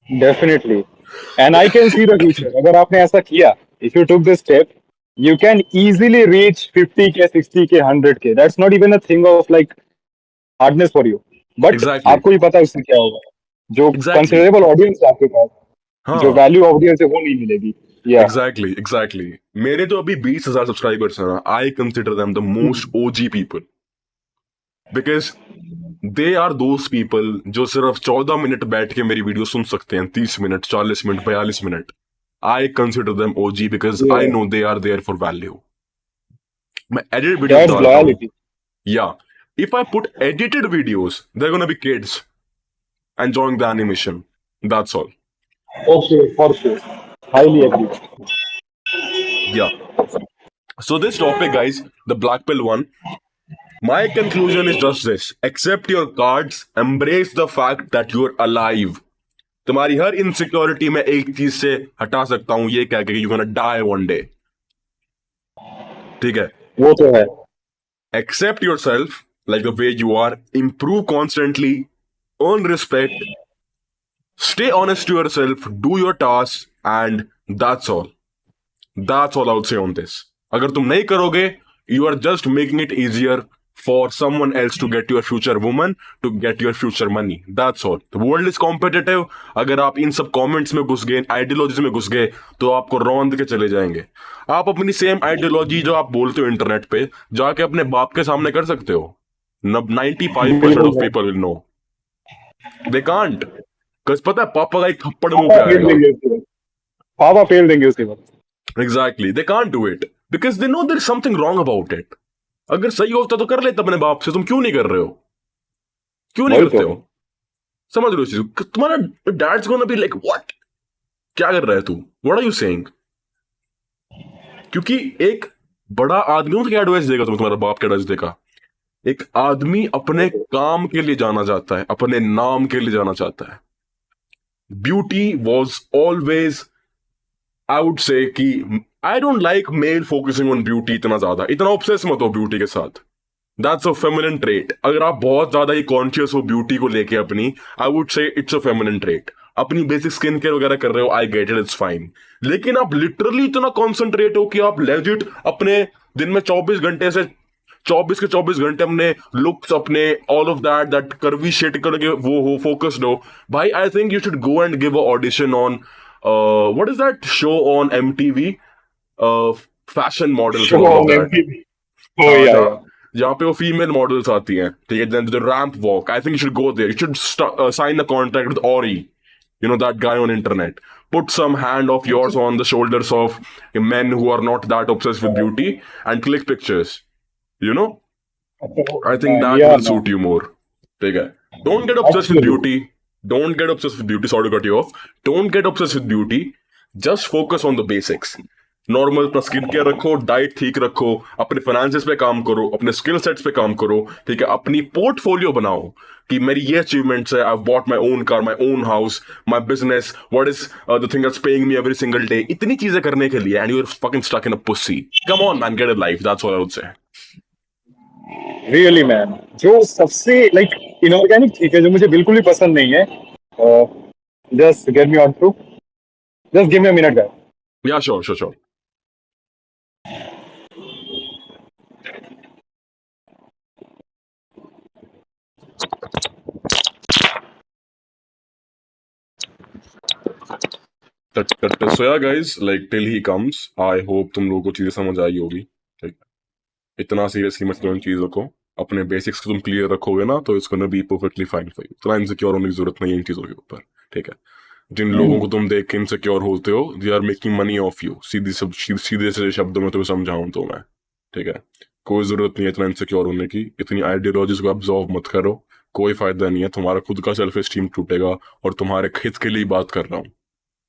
Definitely, and I can see the future. अगर आपने ऐसा किया, if you took this step, you can easily reach 50K, 60K, 100K। That's not even a thing of like hardness for you, but Exactly. आपको ही पता है उससे क्या होगा। जो Exactly. कंसिडरेबल ऑडियंस है आपके पास, हाँ, जो वैल्यू ऑडियंस है वो नहीं मिलेगी। एग्जैक्टली। मेरे तो अभी 20,000 सब्सक्राइबर्स हैं ना, I consider them the most OG people, because they are those people जो सिर्फ 14 मिनट बैठ के मेरी वीडियो सुन सकते हैं, 30 minute, 40 minute, 42 minute. I consider them OG because I know they are there for value. मैं एडिटेड वीडियो दैट्स डालता हूँ, लॉयल्टी। या if I put edited videos, there gonna be kids enjoying the animation. That's all. Okay, for sure, highly agree. Yeah. So this topic, guys, the black pill one, My conclusion is just this: accept your cards, embrace the fact that you're alive. तुम्हारी हर insecurity में एक चीज से हटा सकता हूं, ये कह के you gonna die one day. ठीक है? वो तो है. Accept yourself like the way you are, improve constantly, earn respect, stay honest to yourself, do your tasks, and that's all. That's all I would say on this. अगर तुम नहीं करोगे, you are just making it easier for someone else to get your future woman, to get your future money. That's all. The world is competitive. अगर आप इन सब comments में घुस गए, आइडियोलॉजीज में घुस गए, तो आपको रौंद के चले जाएंगे. आप अपनी सेम आइडियोलॉजी जो आप बोलते हो इंटरनेट पे, जाके अपने बाप के सामने कर सकते हो. 95% of people will know. They can't. Cause पता है पापा का एक थप्पड़ मुंह पे आएगा. पापा फेल देंगे उसके बाद. Exactly. They can't do it because they know there's something wrong about it. अगर सही होता तो कर लेते अपने बाप से. तुम क्यों नहीं कर रहे हो? क्यों नहीं करते हो? समझ रहे हो इस चीज? तुम्हारा dad's gonna be like what? क्या कर रहा है तू? What are you saying? क्योंकि एक बड़ा आदमी क्या एडवाइस देगा तुम्हारा बाप क्या एडवाइस देगा? एक आदमी अपने काम के लिए जाना चाहता है, अपने नाम के लिए जाना चाहता है. Beauty was always, I would say कि I don't like male focusing on beauty इतना ज्यादा. इतना ऑब्सेस मत हो ब्यूटी के साथ. That's a feminine trait. अगर आप बहुत ज्यादा ही कॉन्शियस हो ब्यूटी को लेके अपनी, आई वुड से इट्स अ फेमिनिन ट्रेट. अपनी बेसिक स्किन केयर वगैरह कर रहे हो, आई गेट इट, इट्स फाइन. लेकिन आप लिटरली इतना कॉन्सेंट्रेट हो कि आप लेजिट अपने दिन में 24 घंटे से 24 के 24 घंटे अपने लुक्स, अपने all of that curvy shit करके वो हो फोकस्ड हो. भाई I think you should go and give a audition on what is that show on MTV? Fashion models. Show on MTV. Oh yeah. जहाँ पे वो फीमेल मॉडल्स आती हैं, ठीक है, then the ramp walk. I think you should go there. You should sign a contract with Ori. You know that guy on internet. Put some hand of yours on the shoulders of men who are not that obsessed with beauty and click pictures. You know? I think that will suit you more. ठीक है? Don't get obsessed with beauty. Don't get obsessed with beauty. Sorry to cut you off. Don't get obsessed with beauty. Just focus on the basics. Normal अपना skin care रखो, diet ठीक रखो, अपने finances पे काम करो, अपने स्किल सेट्स पे काम करो. ठीक है? अपनी पोर्टफोलियो बनाओ कि मेरी ये अचीवमेंट्स है. I bought my own car, my own house, my business, what is the thing that's paying me every single day. इतनी चीजें करने के लिए, and you are fucking stuck in a pussy. Come on man, get a life. That's all I would say. Really man, जो सबसे like inorganic चीज है जो मुझे बिल्कुल भी पसंद नहीं है, just get me on through, just give me a minute guys. या sure. So yeah guys, like till he comes, I hope तुम लोगों को चीजें समझ आई होगी. ठीक, इतना सीरियसली मत लो इन चीजों को. अपने बेसिक्स को तुम क्लियर रखोगे ना, तो it's gonna be perfectly fine for you. इतना इनसिक्योर होने की जरूरत नहीं है इन चीजों के ऊपर. ठीक है? जिन लोगों को तुम देख के इनसिक्योर होते हो, they are making money of you. सीधे से शब्दों में तुम्हें समझाऊं तो मैं, ठीक है, कोई जरूरत नहीं है इतना इनसिक्योर होने की. इतनी आइडियोलॉजीज को ऑब्जॉर्व मत करो. कोई फायदा नहीं है. तुम्हारा खुद का सेल्फ एस्टीम टूटेगा. और तुम्हारे हित के लिए बात कर रहा हूँ.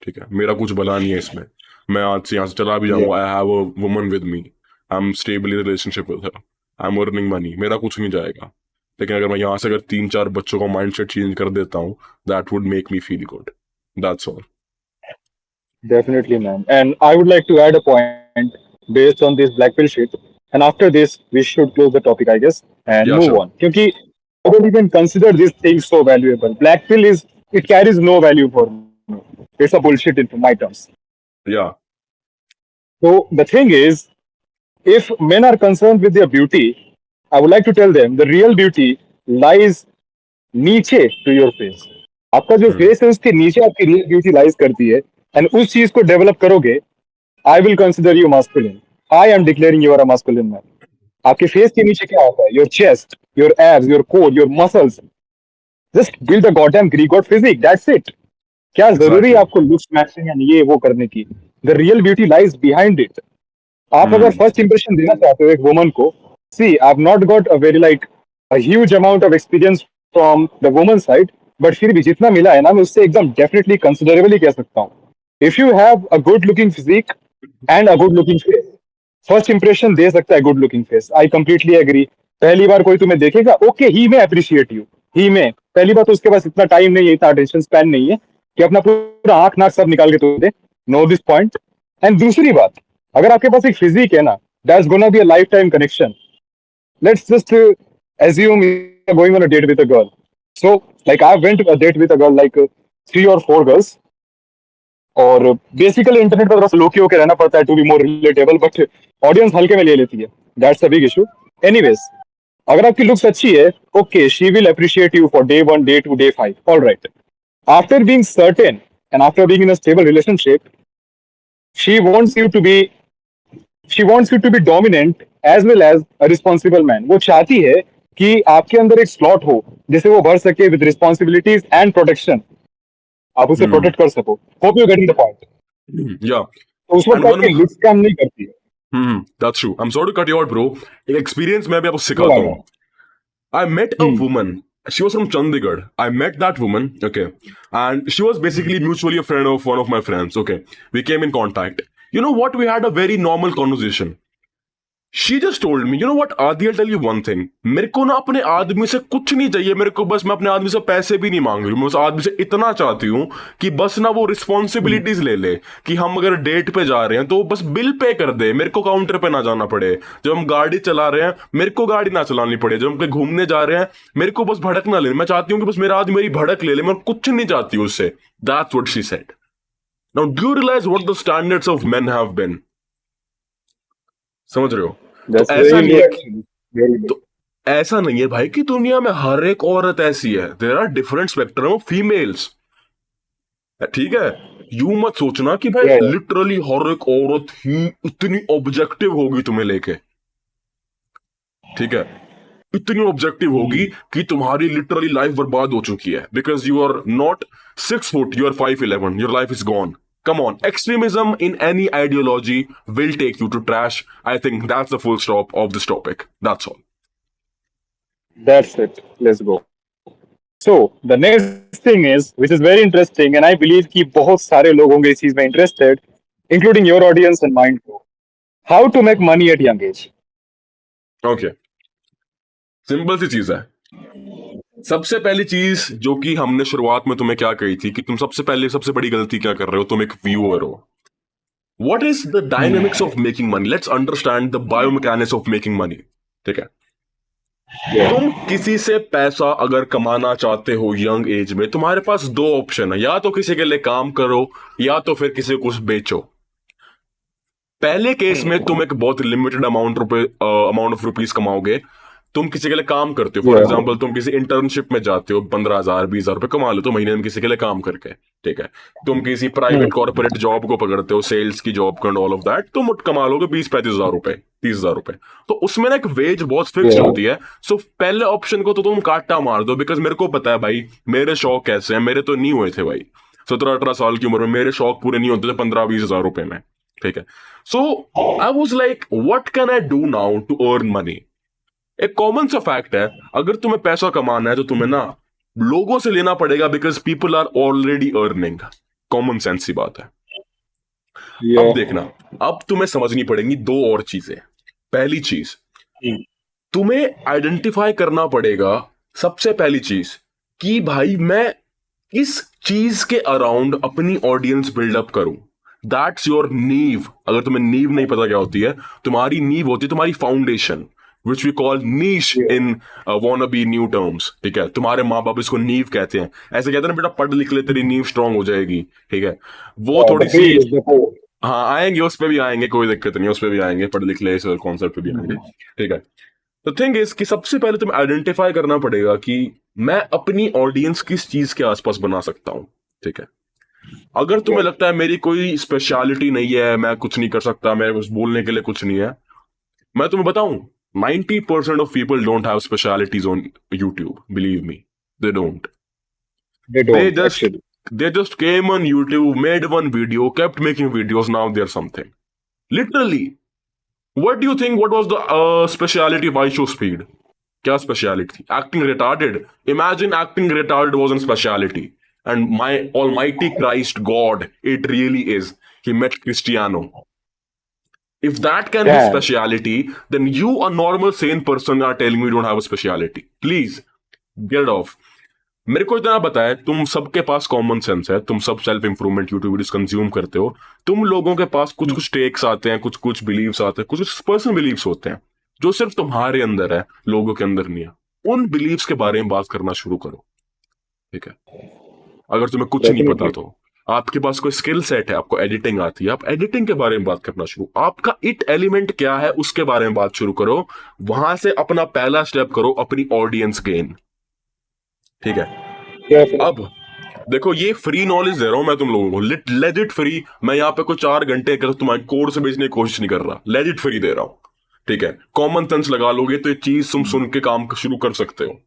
ठीक है? मेरा कुछ भला नहीं है इसमें. मैं आज से यहाँ से चला भी जाऊंगा, I have a woman with me, I am stable in relationship with her, I am earning money, मेरा कुछ नहीं जाएगा. लेकिन अगर मैं यहाँ से अगर 3-4 बच्चों का माइंडसेट चेंज कर देता हूँ, that would make me feel good. That's all. Definitely, man. And I would like to add a point based on this black pill shit. And after this, we should close the topic, I guess, and Yeah, move sure. on. Because I don't even consider these things so valuable. Black pill it carries no value for me. It's a bullshit in my terms. Yeah. So the thing is, if men are concerned with their beauty, I would like to tell them the real beauty lies नीचे to your face. आपका जो face है उसके नीचे आपकी real beauty lies करती है. And उस चीज को डेवलप करोगे, I will consider you masculine. I am declaring you are a masculine man. आपके फेस के नीचे क्या होता है? Your chest, your abs, your core, your muscles. Just build a goddamn Greek god physique, that's it. क्या जरूरी है आपको लुक्स मैचिंग एंड ये वो करने की? The real beauty lies behind it. आप अगर फर्स्ट इंप्रेशन देना चाहते हो एक वुमन को, see I have not got a very like a huge amount of experience from the woman side, but फिर भी जितना मिला है ना, मैं उससे एकदम डेफिनेटली कंसिडरेबली कह सकता हूँ. If you have a good looking physique and a good looking face, first impression दे सकता है good looking face. I completely agree. पहली बार कोई तुम्हें देखेगा, ओके ही में अप्रिशिएट यू, ही में पहली बार तो उसके पास इतना टाइम नहीं है, इतना अटेंशन स्पैन नहीं है कि अपना पूरा आंख नाक सब निकाल के तुम्हें दे, नो दिस पॉइंट। एंड दूसरी बात, अगर आपके पास एक फिजिक है ना, that's gonna be a life time connection. Let's just assume you're going on a date with a girl. So, like, I went to a date with a girl, like 3 or 4 girls. और basically internet पर थोड़ा सा lowkey होकर रहना पड़ता है to be more relatable, but audience हल्के में ले लेती है, that's a big issue. Anyways, अगर आपकी लुक्स अच्छी है, okay, she will appreciate you for day 1, day 2, day 5, all right. After being certain and after being in a stable relationship, she wants you to be she wants you to be dominant as well as a responsible man. वो चाहती है कि आपके अंदर एक slot हो जिसे वो भर सके विद रिस्पॉन्सिबिलिटीज एंड प्रोटेक्शन, आप उसे Hmm. प्रोटेक्ट कर सको। Hope you getting the point. Yeah. तो उस वक्त And आपकी one. लुक्स काम नहीं करती है। That's true. I'm sorry to cut you out, bro. एक experience मैं भी आपको No सिखाता हूँ. problem. I met a Hmm. woman. She was from Chandigarh. I met that woman, okay, and she was basically mutually a friend of one of my friends. Okay, we came in contact. You know what? We had a very normal conversation. She just told me, you know what, Adi, I'll tell you one thing. मेरे को ना अपने आदमी से कुछ नहीं चाहिए, मेरे को बस, मैं अपने आदमी से पैसे भी नहीं मांग रही हूँ, मैं उस आदमी से इतना चाहती हूँ कि बस ना वो रिस्पॉन्सिबिलिटीज ले ले, कि हम अगर डेट पे जा रहे हैं तो बस बिल पे कर दे, मेरे को काउंटर पे ना जाना पड़े, जब हम गाड़ी चला रहे हैं मेरे को गाड़ी ना चलानी पड़े, जब हम कहीं घूमने जा रहे हैं मेरे को बस भड़क ना ले, मैं चाहती हूँ कि बस मेरा आदमी मेरी भड़क ले ले, मैं कुछ नहीं चाहती हूँ उससे। That's what she said. Now do you realize what the standards of men have been? समझ रहे हो? तो That's ऐसा very नहीं good है, actually. Very good. तो ऐसा नहीं है भाई कि दुनिया में हर एक औरत ऐसी है। There are different spectrum of females, ठीक है? यू मत सोचना कि भाई Yeah, yeah. लिटरली हर एक औरत ही इतनी ऑब्जेक्टिव होगी तुम्हें लेके, ठीक है? इतनी ऑब्जेक्टिव होगी कि तुम्हारी लिटरली लाइफ बर्बाद हो चुकी है, because you are not 6 foot, you are 5'11", your life is gone. Come on, extremism in any ideology will take you to trash. I think that's the full stop of this topic. That's all. That's it. Let's go. So the next thing is, which is very interesting, and I believe कि बहुत सारे लोग होंगे इस चीज में interested, including your audience and mine too. How to make money at young age? Okay. Simple सी चीज है। सबसे पहली चीज जो कि हमने शुरुआत में तुम्हें क्या कही थी कि तुम सबसे बड़ी गलती क्या कर रहे हो, तुम एक व्यूअर हो। What is the dynamics of making money? Let's understand the biomechanics of making money. ठीक है? Yeah. तुम किसी से पैसा अगर कमाना चाहते हो यंग एज में, तुम्हारे पास 2 ऑप्शन है, या तो किसी के लिए काम करो या तो फिर किसी को कुछ बेचो। पहले केस में तुम एक बहुत लिमिटेड अमाउंट ऑफ रुपीज कमाओगे, तुम किसी के लिए काम करते हो। For Yeah. एग्जाम्पल तुम किसी इंटर्नशिप में जाते हो, 15,000 20,000 रुपए कमा लो तो महीने में किसी के लिए काम करके, ठीक है? तुम किसी प्राइवेट कॉर्पोरेट जॉब को पकड़ते हो, सेल्स की जॉब का, ऑल ऑफ दैट, तुम कमा लोगे 20-35,000 रुपए, 30,000 रुपए। तो उसमें ना एक वेज बहुत फिक्स Yeah. होती है। सो पहले ऑप्शन को तो तुम काटा मार दो, बिकॉज मेरे को पता है भाई मेरे शौक कैसे हैं, मेरे तो नहीं हुए थे भाई 17-18 साल की उम्र में, मेरे शौक पूरे नहीं होते थे 15-20,000 रुपए में, ठीक है? So I was like what can I do now to earn money? एक कॉमन सा फैक्ट है, अगर तुम्हें पैसा कमाना है तो तुम्हें ना लोगों से लेना पड़ेगा, because people are already earning. Common sense सी बात है। Yeah. अब देखना, अब तुम्हें समझनी पड़ेंगी 2 और चीजें। पहली चीज, तुम्हें आइडेंटिफाई करना पड़ेगा, सबसे पहली चीज, कि भाई मैं किस चीज के अराउंड अपनी ऑडियंस बिल्डअप करूं। दैट्स योर नीव। अगर तुम्हें नीव नहीं पता क्या होती है, तुम्हारी नीव होती है तुम्हारी foundation, which we call niche in wannabe new terms, ठीक है? तुम्हारे माँ बाप इसको नीव कहते हैं। ऐसे कहते हैं ना, बेटा पढ़ लिख ले तेरी नीव स्ट्रांग हो जाएगी, ठीक है? वो Yeah, थोड़ी the C, pay is the poor. हाँ आएंगे, उस पर भी आएंगे, कोई दिक्कत नहीं, उस पर भी आएंगे, पढ़ लिख ले इस कॉन्सेप्ट पे भी आएंगे, ठीक है? तो थिंग इज कि सबसे पहले तुम्हें आइडेंटिफाई करना पड़ेगा कि मैं अपनी ऑडियंस किस चीज के आसपास बना सकता हूं, ठीक है? अगर तुम्हें लगता है मेरी कोई स्पेशलिटी नहीं है, मैं कुछ नहीं कर सकता, मेरे बस बोलने के लिए कुछ नहीं है, मैं तुम्हें बताऊं, 90% of people don't have specialities on YouTube. Believe me, they don't. They don't They just actually. they just came on YouTube, made one video, kept making videos. Now they're something. Literally, what do you think? What was the speciality of iShow Speed? क्या speciality थी? Acting retarded. Imagine acting retarded wasn't speciality. And my almighty Christ God, it really is. He met Cristiano. If that can be Damn. speciality, then you, a normal sane person, are telling me you don't have a speciality. Please get off. मेरे को इतना पता है, तुम सबके पास common sense है, तुम सब self improvement YouTube videos consume करते हो, तुम लोगों के पास कुछ कुछ टेक्स आते हैं, कुछ कुछ बिलीव्स आते हैं, कुछ कुछ पर्सनल बिलीव्स होते हैं जो सिर्फ तुम्हारे अंदर है, लोगों के अंदर नहीं है। उन बिलीव्स के बारे में बात करना शुरू करो, ठीक है? अगर तुम्हें कुछ नहीं पता तो आपके पास कोई स्किल सेट है, आपको एडिटिंग आती है, आप एडिटिंग के बारे में बात करना शुरू, आपका इट एलिमेंट क्या है उसके बारे में बात शुरू करो, वहां से अपना पहला स्टेप करो, अपनी ऑडियंस गेन, ठीक है? अब देखो, ये फ्री नॉलेज दे रहा हूं मैं तुम लोगों को, लेजिट फ्री। मैं यहाँ पे कोई 4 घंटे कर तुम्हारे कोर्स बेचने की कोशिश नहीं कर रहा, लेजिट फ्री दे रहा हूं, ठीक है? कॉमन सेंस लगा लोगे तो ये चीज तुम सुन के काम शुरू कर सकते हो।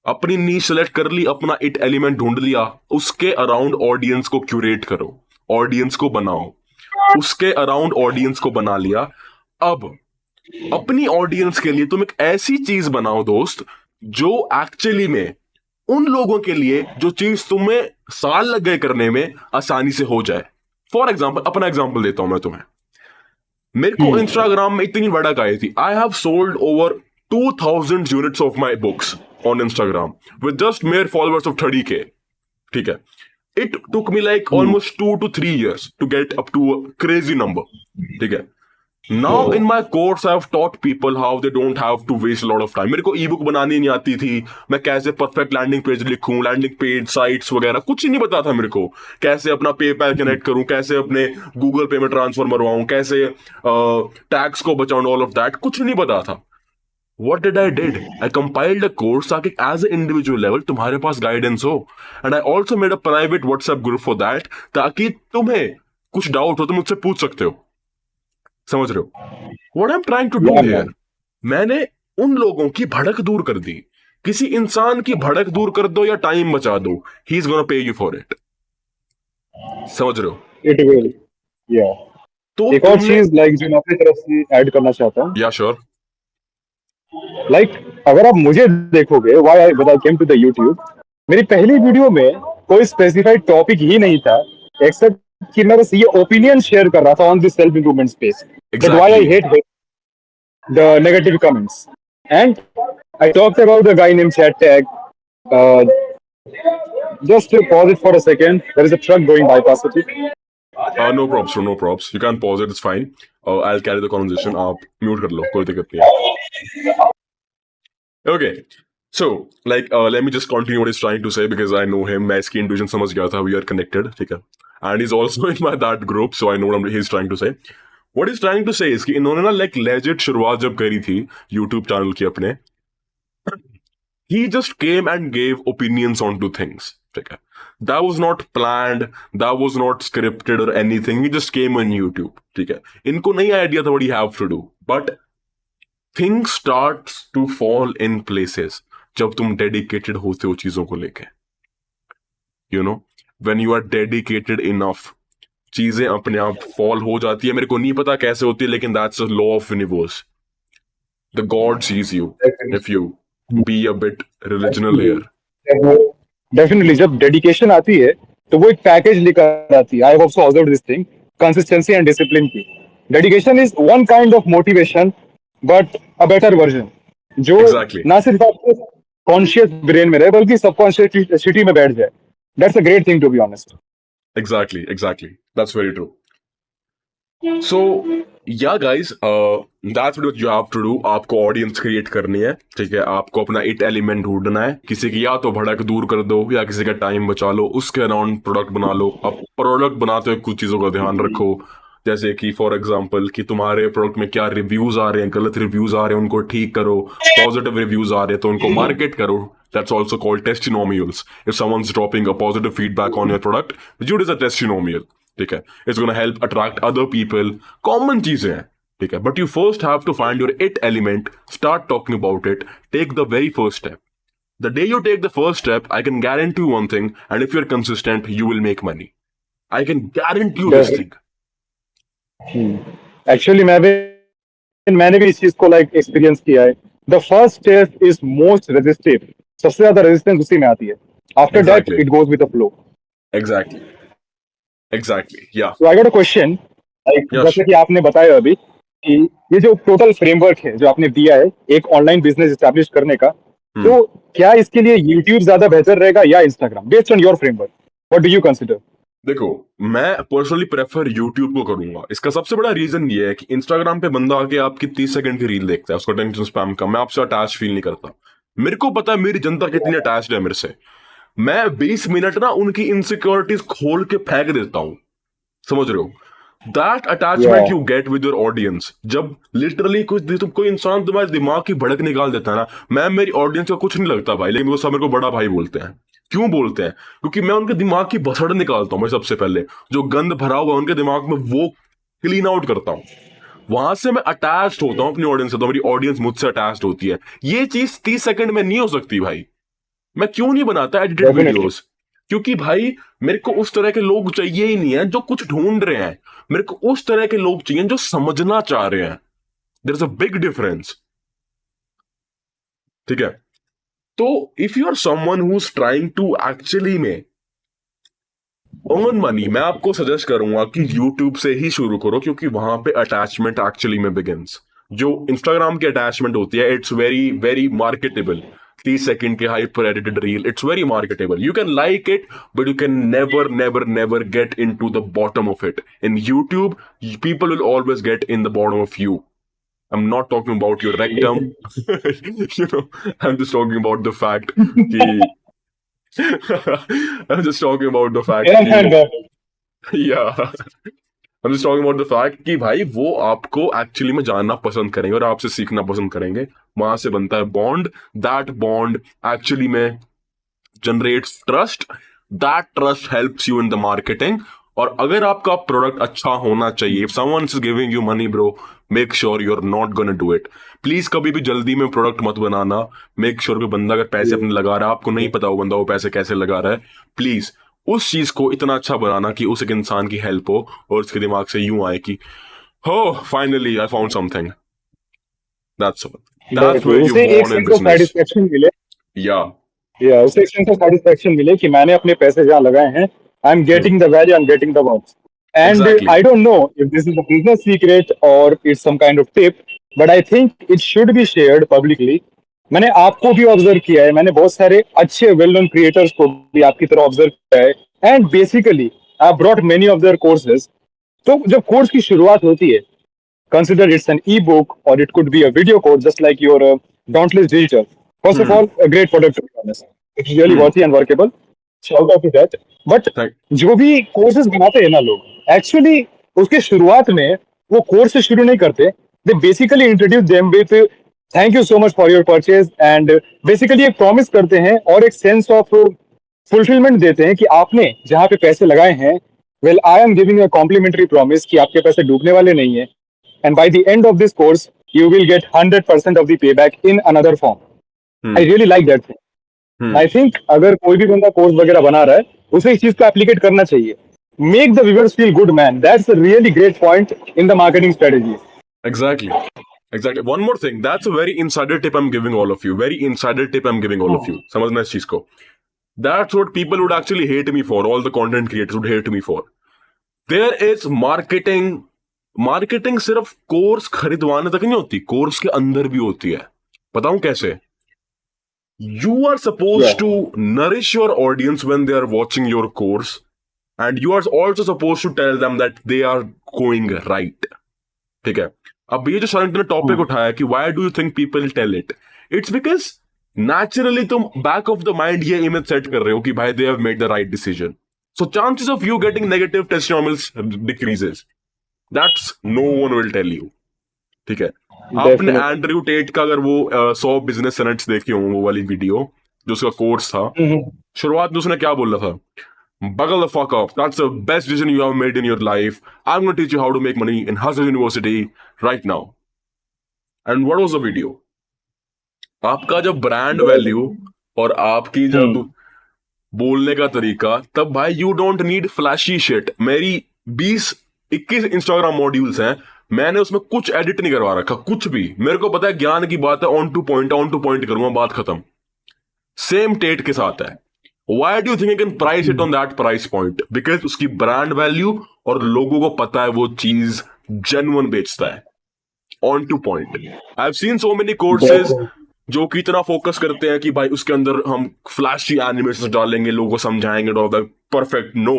अपनी नीश सेलेक्ट कर ली, अपना इट एलिमेंट ढूंढ लिया, उसके अराउंड ऑडियंस को क्यूरेट करो, ऑडियंस को बनाओ, उसके अराउंड ऑडियंस को बना लिया। अब अपनी ऑडियंस के लिए तुम एक ऐसी चीज बनाओ दोस्त, जो एक्चुअली में उन लोगों के लिए जो चीज तुम्हें साल लग गए करने में आसानी से हो जाए। फॉर एग्जाम्पल, अपना एग्जाम्पल देता हूं मैं तुम्हें। मेरे को इंस्टाग्राम में इतनी भड़क आई थी, I have sold over 2000 units of my books on Instagram with just mere followers of 30K. ठीक है? It took me like almost 2 to 3 years to get up to a crazy number. ठीक है? Now in my course I have taught people how they don't have to waste a lot of time. मेरे को ebook बनानी नहीं आती थी, मैं कैसे परफेक्ट लैंडिंग पेज लिखूं, लैंडिंग पेज, साइट्स वगैरह कुछ नहीं पता था मेरे को, कैसे अपना पेपैल कनेक्ट करूं, कैसे अपने गूगल पे में ट्रांसफर मरवाऊं, कैसे टैक्स को बचाऊं, ऑल ऑफ दैट कुछ नहीं पता था। What did I did? I compiled a course ताकि as an individual level तुम्हारे पास गाइडेंस हो, and I also made a private WhatsApp group for that, ताकि तुम्हें कुछ डाउट हो तो मुझसे पूछ सकते हो। समझ रहे हो? What I'm trying to do here, मैंने उन लोगों की भड़क दूर कर दी। किसी इंसान की भड़क दूर कर दो या टाइम बचा दो, he is gonna pay you for it। समझ रहे हो? It will. Yeah. तो एक और चीज लाइक जो मैं अपनी तरफ से ऐड करना चाहता हूँ, या श्योर, लाइक अगर आप मुझे देखोगे, why I came to the YouTube, मेरी पहली वीडियो में कोई स्पेसिफाइड टॉपिक ही नहीं था, एक्सेप्ट कि मैं बस ये ओपिनियन शेयर कर रहा था on this self improvement space, but why I hate the negative comments, and I talked about the guy name chat tag. Just pause it for a second, there is a truck going bypass it. no props, bro, no props. You can pause it, it's fine. I'll carry the conversation. आप mute कर लो, कोई दिक्कत नहीं है। Okay, so like let me just continue what he's trying to say because I know him. मैं इसकी intuition समझ गया था. We are connected, ठीक है? And he's also in my that group, so I know what he's trying to say. What he's trying to say is कि इन्होंने ना like legit शुरुआत जब करी थी YouTube चैनल की अपने, he just came and gave opinions onto things, ठीक है? That was not planned, that was not scripted or anything. He just came on YouTube, ठीक है? इनको नहीं idea था what he have to do, but things starts to fall in places जब तुम dedicated होते हो चीजों को लेके, you know, when you are dedicated enough, चीजें अपने आप fall हो जाती है। मेरे को नहीं पता कैसे होती है, लेकिन that's the law of universe. The God sees you if you be a bit religional here. Definitely जब डेडिकेशन आती है तो वो एक पैकेज लेकर आती है। I have also observed this thing, consistency and discipline की। Dedication is one kind of motivation but a better version, जो ना सिर्फ आपके कॉन्शियस ब्रेन में रहे बल्कि सबकॉन्शियस सिटी में बैठ जाए। That's a great thing to be honest. Exactly. That's very true. So yeah guys, that's what you have to do. आपको ऑडियंस क्रिएट करनी है, ठीक है? आपको अपना इट एलिमेंट ढूंढना है, किसी की या तो भड़क दूर कर दो या किसी का टाइम बचा लो, उसके अराउंड प्रोडक्ट बना लो। अब प्रोडक्ट बनाते हुए कुछ चीजों का ध्यान रखो, जैसे कि फॉर एग्जांपल कि तुम्हारे प्रोडक्ट में क्या रिव्यूज आ रहे हैं, गलत रिव्यूज आ रहे हैं उनको ठीक करो, पॉजिटिव रिव्यूज आ रहे हैं तो उनको मार्केट करो। That's also called testimonials. If someone's dropping a positive feedback on your product, it is a testimonial. ठीक है? It's gonna help attract other people. Common चीजें हैं, ठीक है? But you first have to find your it element, start talking about it, take the very first step. The day you take the first step, I can guarantee you one thing, and if you're consistent, you will make money. I can guarantee you this thing. Actually मैंने भी इस चीज को like experience किया है। The first step is most resistive, सबसे ज्यादा resistance उसी में आती है। After that it goes with the flow. Exactly. Yeah. So I got a question, like जैसे कि आपने बताया अभी कि ये जो टोटल फ्रेमवर्क है जो आपने दिया है एक ऑनलाइन बिजनेस एस्टैब्लिश करने का, तो क्या इसके लिए यूट्यूब ज्यादा बेहतर रहेगा या Instagram, based on your framework, what do you consider? देखो, मैं पर्सनली प्रेफर यूट्यूब को करूंगा। इसका सबसे बड़ा रीजन ये है कि इंस्टाग्राम पे बंदा आके आपकी 30 सेकंड की रील देखता है, उसका अटेंशन स्पैम कम, मैं आपसे अटैच फील नहीं करता। मेरे को पता है मेरी जनता कितनी अटैच्ड है मेरे से। मैं 20 मिनट ना उनकी इनसिक्योरिटीज खोल के फेंक देता हूँ, समझ रहे हो? That attachment you get with your audience, जब लिटरली तुम कोई इंसान तुम्हारे दिमाग की भड़क निकाल देता है ना। मैं मेरी ऑडियंस का कुछ नहीं लगता भाई, लेकिन वो सब मेरे को बड़ा भाई बोलते हैं। क्यों बोलते हैं? क्योंकि मैं उनके दिमाग की भसड़ निकालता हूँ। मैं सबसे पहले जो गंद भरा हुआ है उनके दिमाग में वो क्लीन आउट करता हूँ। वहां से मैं अटैच्ड होता हूँ अपनी ऑडियंस से, तो मेरी ऑडियंस मुझसे अटैच्ड होती है। ये चीज 30 सेकंड में नहीं हो सकती भाई। मैं क्यों नहीं बनाता एडिटेड डेफिनेटली। वीडियोस? क्योंकि भाई मेरे को उस तरह के लोग चाहिए ही नहीं है जो कुछ ढूंढ रहे हैं। मेरे को उस तरह के लोग चाहिए जो समझना चाह रहे हैं। There is a big difference, ठीक है? तो if you are someone who is trying to actually में अर्न मनी, मैं आपको सजेस्ट करूंगा कि यूट्यूब से ही शुरू करो, क्योंकि वहां पे अटैचमेंट एक्चुअली में बिगिंस। जो इंस्टाग्राम की अटैचमेंट होती है, it's very very marketable. 30 second की hyper edited reel, it's very marketable. You can like it but you can never never never get in to the bottom of it. In YouTube people will always get in the bottom of you. I'm not talking about your rectum. You know, I'm just talking about the fact कि I'm just talking about the fact कि yeah, I'm just talking about the fact कि भाई वो आपको actually में जानना पसंद करेंगे और आपसे सीखना पसंद करेंगे। वहां से बनता है बॉन्ड। दैट बॉन्ड एक्चुअली में generates trust. That trust helps you in the marketing. और अगर आपका प्रोडक्ट अच्छा होना चाहिए, if someone is giving you money bro, make sure you are not gonna do it. Please कभी भी जल्दी में प्रोडक्ट मत बनाना। मेक श्योर कि बंदा अगर पैसे अपने लगा रहा है, आपको नहीं पता वो बंदा वो पैसे कैसे लगा रहा है, प्लीज उस चीज को इतना अच्छा बनाना कि उस एक इंसान की हेल्प हो और उसके दिमाग से यूं आए कि हो finally I found something. That's where you उसे एक born in sense of business. Satisfaction मिले, या या उसे एक सेंस ऑफ सेटिस्फेक्शन मिले कि मैंने अपने पैसे जहाँ लगाए हैं, I am getting the value, I am getting the worth. And exactly. I don't know if this is a business secret or it's some kind of tip, but I think it should be shared publicly. मैंने आपको भी observe किया है, मैंने बहुत सारे अच्छे well known creators को भी आपकी तरह ऑब्जर्व किया है, and basically I brought many of their courses. तो जब कोर्स की शुरुआत होती है, consider it's an ebook or it could be a video course, just like your Dauntless Digital. First of all, a great product, to be honest. It's really worthy and workable. Shout out to that. But जो भी courses बनाते हैं ना लोग, actually उसके शुरुआत में वो कोर्स से शुरू नहीं करते। They basically introduce them with thank you so much for your purchase, and basically एक प्रॉमिस करते हैं और एक सेंस ऑफ फुलफिलमेंट देते हैं कि आपने जहां पे पैसे लगाए हैं, well I am giving a complimentary promise कि आपके पैसे डूबने वाले नहीं है, and by the end of this course you will get 100% of the payback in another form. I really like that thing. I think अगर कोई भी बंदा कोर्स वगैरह बना रहा है, उसे इस चीज को एप्लीकेट करना चाहिए। Make the viewers feel good, man. That's a really great point in the marketing strategy. Exactly. Exactly. One more thing. That's a very insider tip I'm giving all of you. Very insider tip I'm giving all of you. समझना इस चीज को. That's what people would actually hate me for. All the content creators would hate me for. There is marketing. Marketing सिर्फ course खरीदवाने तक नहीं होती, course के अंदर भी होती है। बताऊं कैसे? You are supposed to nourish your audience when they are watching your course, and you are also supposed to tell them that they are going right. ठीक है? अब ये जो शांति ने टॉपिक उठाया कि why do you think people tell it? It's because naturally तुम back of the mind ये image set कर रहे हो कि भाई they have made the right decision. So chances of you getting negative testimonials decreases. That's no one will tell you. ठीक है? आपने एंड्रयू टेट का अगर वो 100 बिजनेस सेनेट्स देखे हों, वो वाली वीडियो जो उसका कोर्स था, शुरुआत में उसने क्या बोला था? Buckle the fuck up. That's the best decision you have made in your life. I'm going to teach you how to make money in Hustle University right now. And what was the video? आपका जब brand value और आपकी जब बोलने का तरीका, तब भाई you don't need flashy shit. मेरी 20-21 इंस्टाग्राम मॉड्यूल्स हैं, मैंने उसमें कुछ एडिट नहीं करवा रखा, कुछ भी। मेरे को पता है ज्ञान की बात है, ऑन टू पॉइंट करूंगा, बात खत्म। सेम टेट के साथ है। Why do you think I can price it on that price point? Because उसकी ब्रांड वैल्यू और लोगों को पता है वो चीज जेन्युइन बेचता है। On two point. I have seen so many courses जो कि इतना फोकस करते हैं कि भाई उसके अंदर हम फ्लैशी एनिमेशन डालेंगे, लोगों को समझाएंगे, और the perfect. No,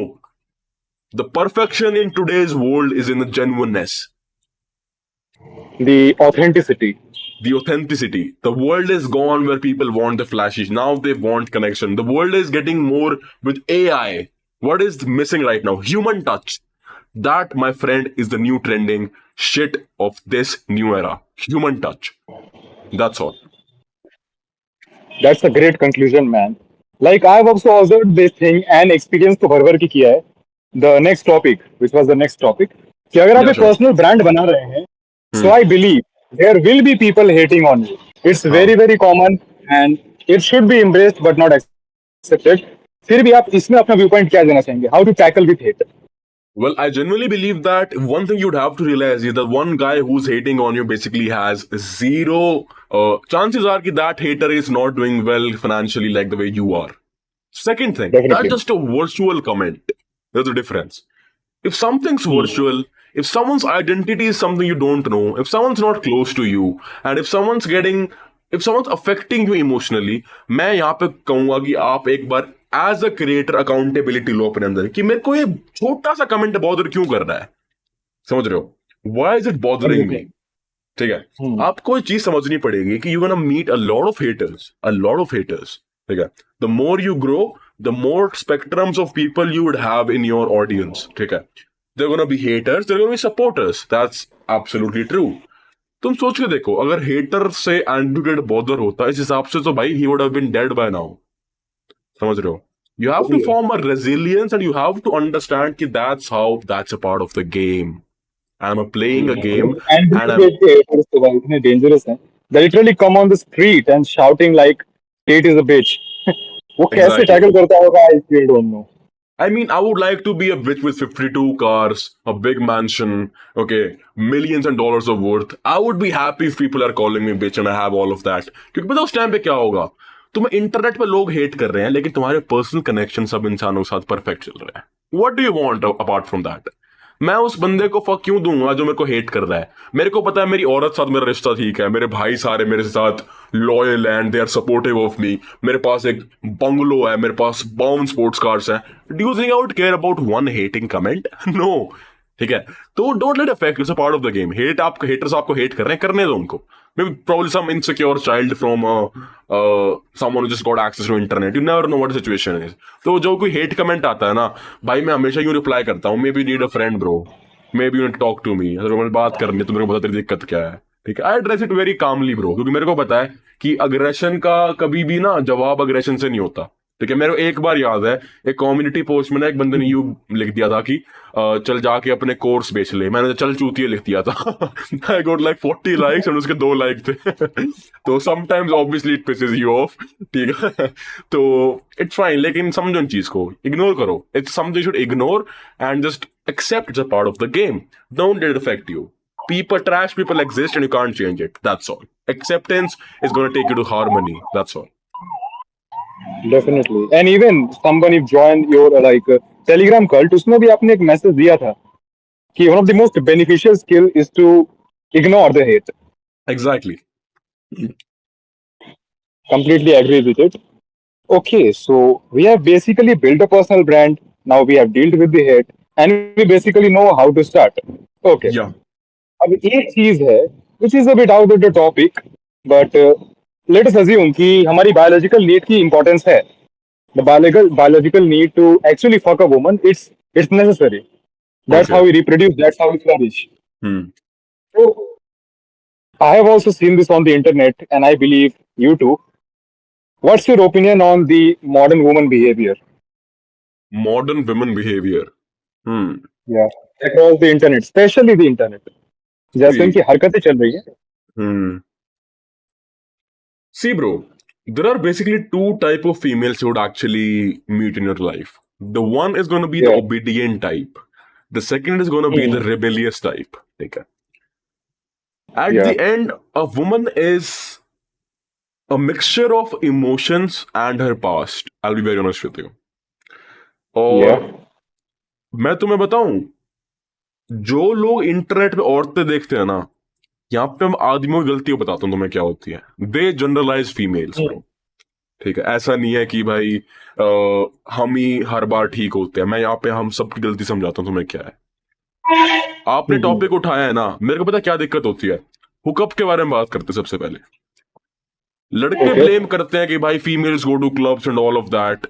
the perfection in today's world is in the genuineness, The authenticity. the authenticity. The world is gone where people want the flashes. Now they want connection. The world is getting more with AI. What is missing right now? Human touch. That, my friend, is the new trending shit of this new era. Human touch. That's all. That's a great conclusion, man. Like I've also observed this thing and experience तो भर भर के किया है. The next topic, which was the next topic, कि अगर आप Yeah, एक sure. personal brand बना रहे हैं, so Hmm. I believe there will be people hating on you. It's very very common and it should be embraced but not accepted. फिर भी आप इसमें अपना व्यू पॉइंट क्या देना चाहेंगे? How to tackle with hate? Well, I genuinely believe that one thing you'd have to realize is that one guy who's hating on you basically has zero chances are that hater is not doing well financially like the way you are. Second thing, Definitely. that's just a virtual comment. There's a difference. If something's virtual, if someone's identity is something you don't know, if someone's not close to you, and if someone's affecting you emotionally, मैं यहाँ पे कहूंगा कि आप एक बार as a creator accountability लो अपने अंदर कि मेरे को ये छोटा सा कमेंट बॉदर क्यों कर रहा है. समझ रहे हो? Why is it bothering me? ठीक है, आपको ये चीज समझनी पड़ेगी कि you gonna meet a lot of haters. ठीक है, the more you grow, the more spectrums of people you would have in your audience. ठीक है, there gonna be haters, there gonna be supporters. That's absolutely true. तुम सोच के देखो, अगर hater से एंड्रू टेट बॉदर होता इस हिसाब से तो भाई he would have been dead by now. समझ रहे हो? You have to form a resilience and you have to understand कि that's a part of the game. I'm playing a game And and these haters तो भाई इतने dangerous हैं. They literally come on the street and shouting like Tate is a bitch. वो कैसे Exactly. tackle करता होगा? I still don't know. I mean, I would like to be a bitch with 52 cars, a big mansion, okay, millions and dollars of worth. I would be happy if people are calling me bitch and I have all of that. क्योंकि पता उस time पे क्या होगा? तुम्हें internet पे लोग hate कर रहे हैं लेकिन तुम्हारे पर्सनल कनेक्शन सब इंसानों के साथ परफेक्ट चल रहा है. What do you want apart from that? मैं उस बंदे को फक क्यों दूंगा जो मेरे को हेट कर रहा है? मेरे को पता है मेरी औरत साथ मेरा रिश्ता ठीक है, मेरे भाई सारे मेरे साथ loyal and they are supportive of me, मेरे पास एक बंगलो है, मेरे पास बाउंड स्पोर्ट्स कार्स है. Do you think I would care about one hating comment? No. ठीक है, तो don't let affect, it's a part of the game. Haters आपको हेट कर रहे हैं, करने दो उनको. Maybe probably some insecure child from someone who just got access to internet. You never know what the situation is. तो जो कोई hate comment आता है ना भाई, मैं हमेशा यूं रिप्लाई करता हूँ, maybe you need a friend bro, maybe you need to talk to me. अगर मैं बात करनी है तो मेरे को पता तेरी दिक्कत क्या है. ठीक है, I address it very calmly bro, क्योंकि मेरे को पता है कि अग्रेशन का कभी भी ना जवाब अग्रेशन से नहीं होता. ठीक है, मेरे को एक बार याद है एक कम्युनिटी पोस्ट में ना एक बंदे ने यूं लिख दिया था कि चल जाके अपने कोर्स बेच ले. मैंने चल चूतिए लिख दिया था. आई गॉट लाइक 40 लाइक्स और उसके 2 लाइक थे. तो sometimes obviously it pisses you off. ठीक है, तो इट्स फाइन, लेकिन समझो इन चीज को, इग्नोर करो. It's something you should ignore and just accept it's a part of the game. Don't let it affect you. Trash people exist and you can't change it. That's all. Acceptance is going to take you to harmony. That's all. Definitely. And even someone if joined your Telegram cult, उसमें भी आपने एक message दिया था कि one of the most beneficial skill is to ignore the hate. Exactly. Completely agree with it. Okay, so we have basically built a personal brand. Now we have dealt with the hate, and we basically know how to start. Okay. Yeah. अब एक चीज है which is a bit out of the topic, but let us assume कि हमारी biological need की importance है. The biological need to actually fuck a woman, it's necessary. That's Okay. how we reproduce. That's how we flourish. Hmm. So I have also seen this on the internet, and I believe you too. What's your opinion on the modern woman behavior? Modern women behavior. Hmm. Yeah, across the internet, especially the internet. जैसे See. उनकी हरकतें चल रही है. Hmm. See, bro, there are basically 2 type of females you would actually meet in your life. The one is going to be the Yeah. obedient type. The second is going to be the rebellious type. Okay. At Yeah. the end, a woman is a mixture of emotions and her past. I'll be very honest with you. और Yeah. मैं तुम्हें बताऊं, जो लोग internet पे औरतें देखते हैं ना, यहाँ पे मैं आदमियों की गलतियां बताता हूँ तुम्हें क्या होती है। दे जनरलाइज फीमेल्स ब्रो। ठीक है, ऐसा नहीं है कि भाई हम ही हर बार ठीक होते हैं। मैं यहाँ पे हम सबकी गलती समझाता हूँ तुम्हें क्या है। आपने टॉपिक उठाया है ना, मेरे को पता क्या दिक्कत होती है। हुकअप के बारे में बात करते हैं सबसे पहले। लड़के ओके, ब्लेम करते हैं कि भाई females go to clubs and all of that.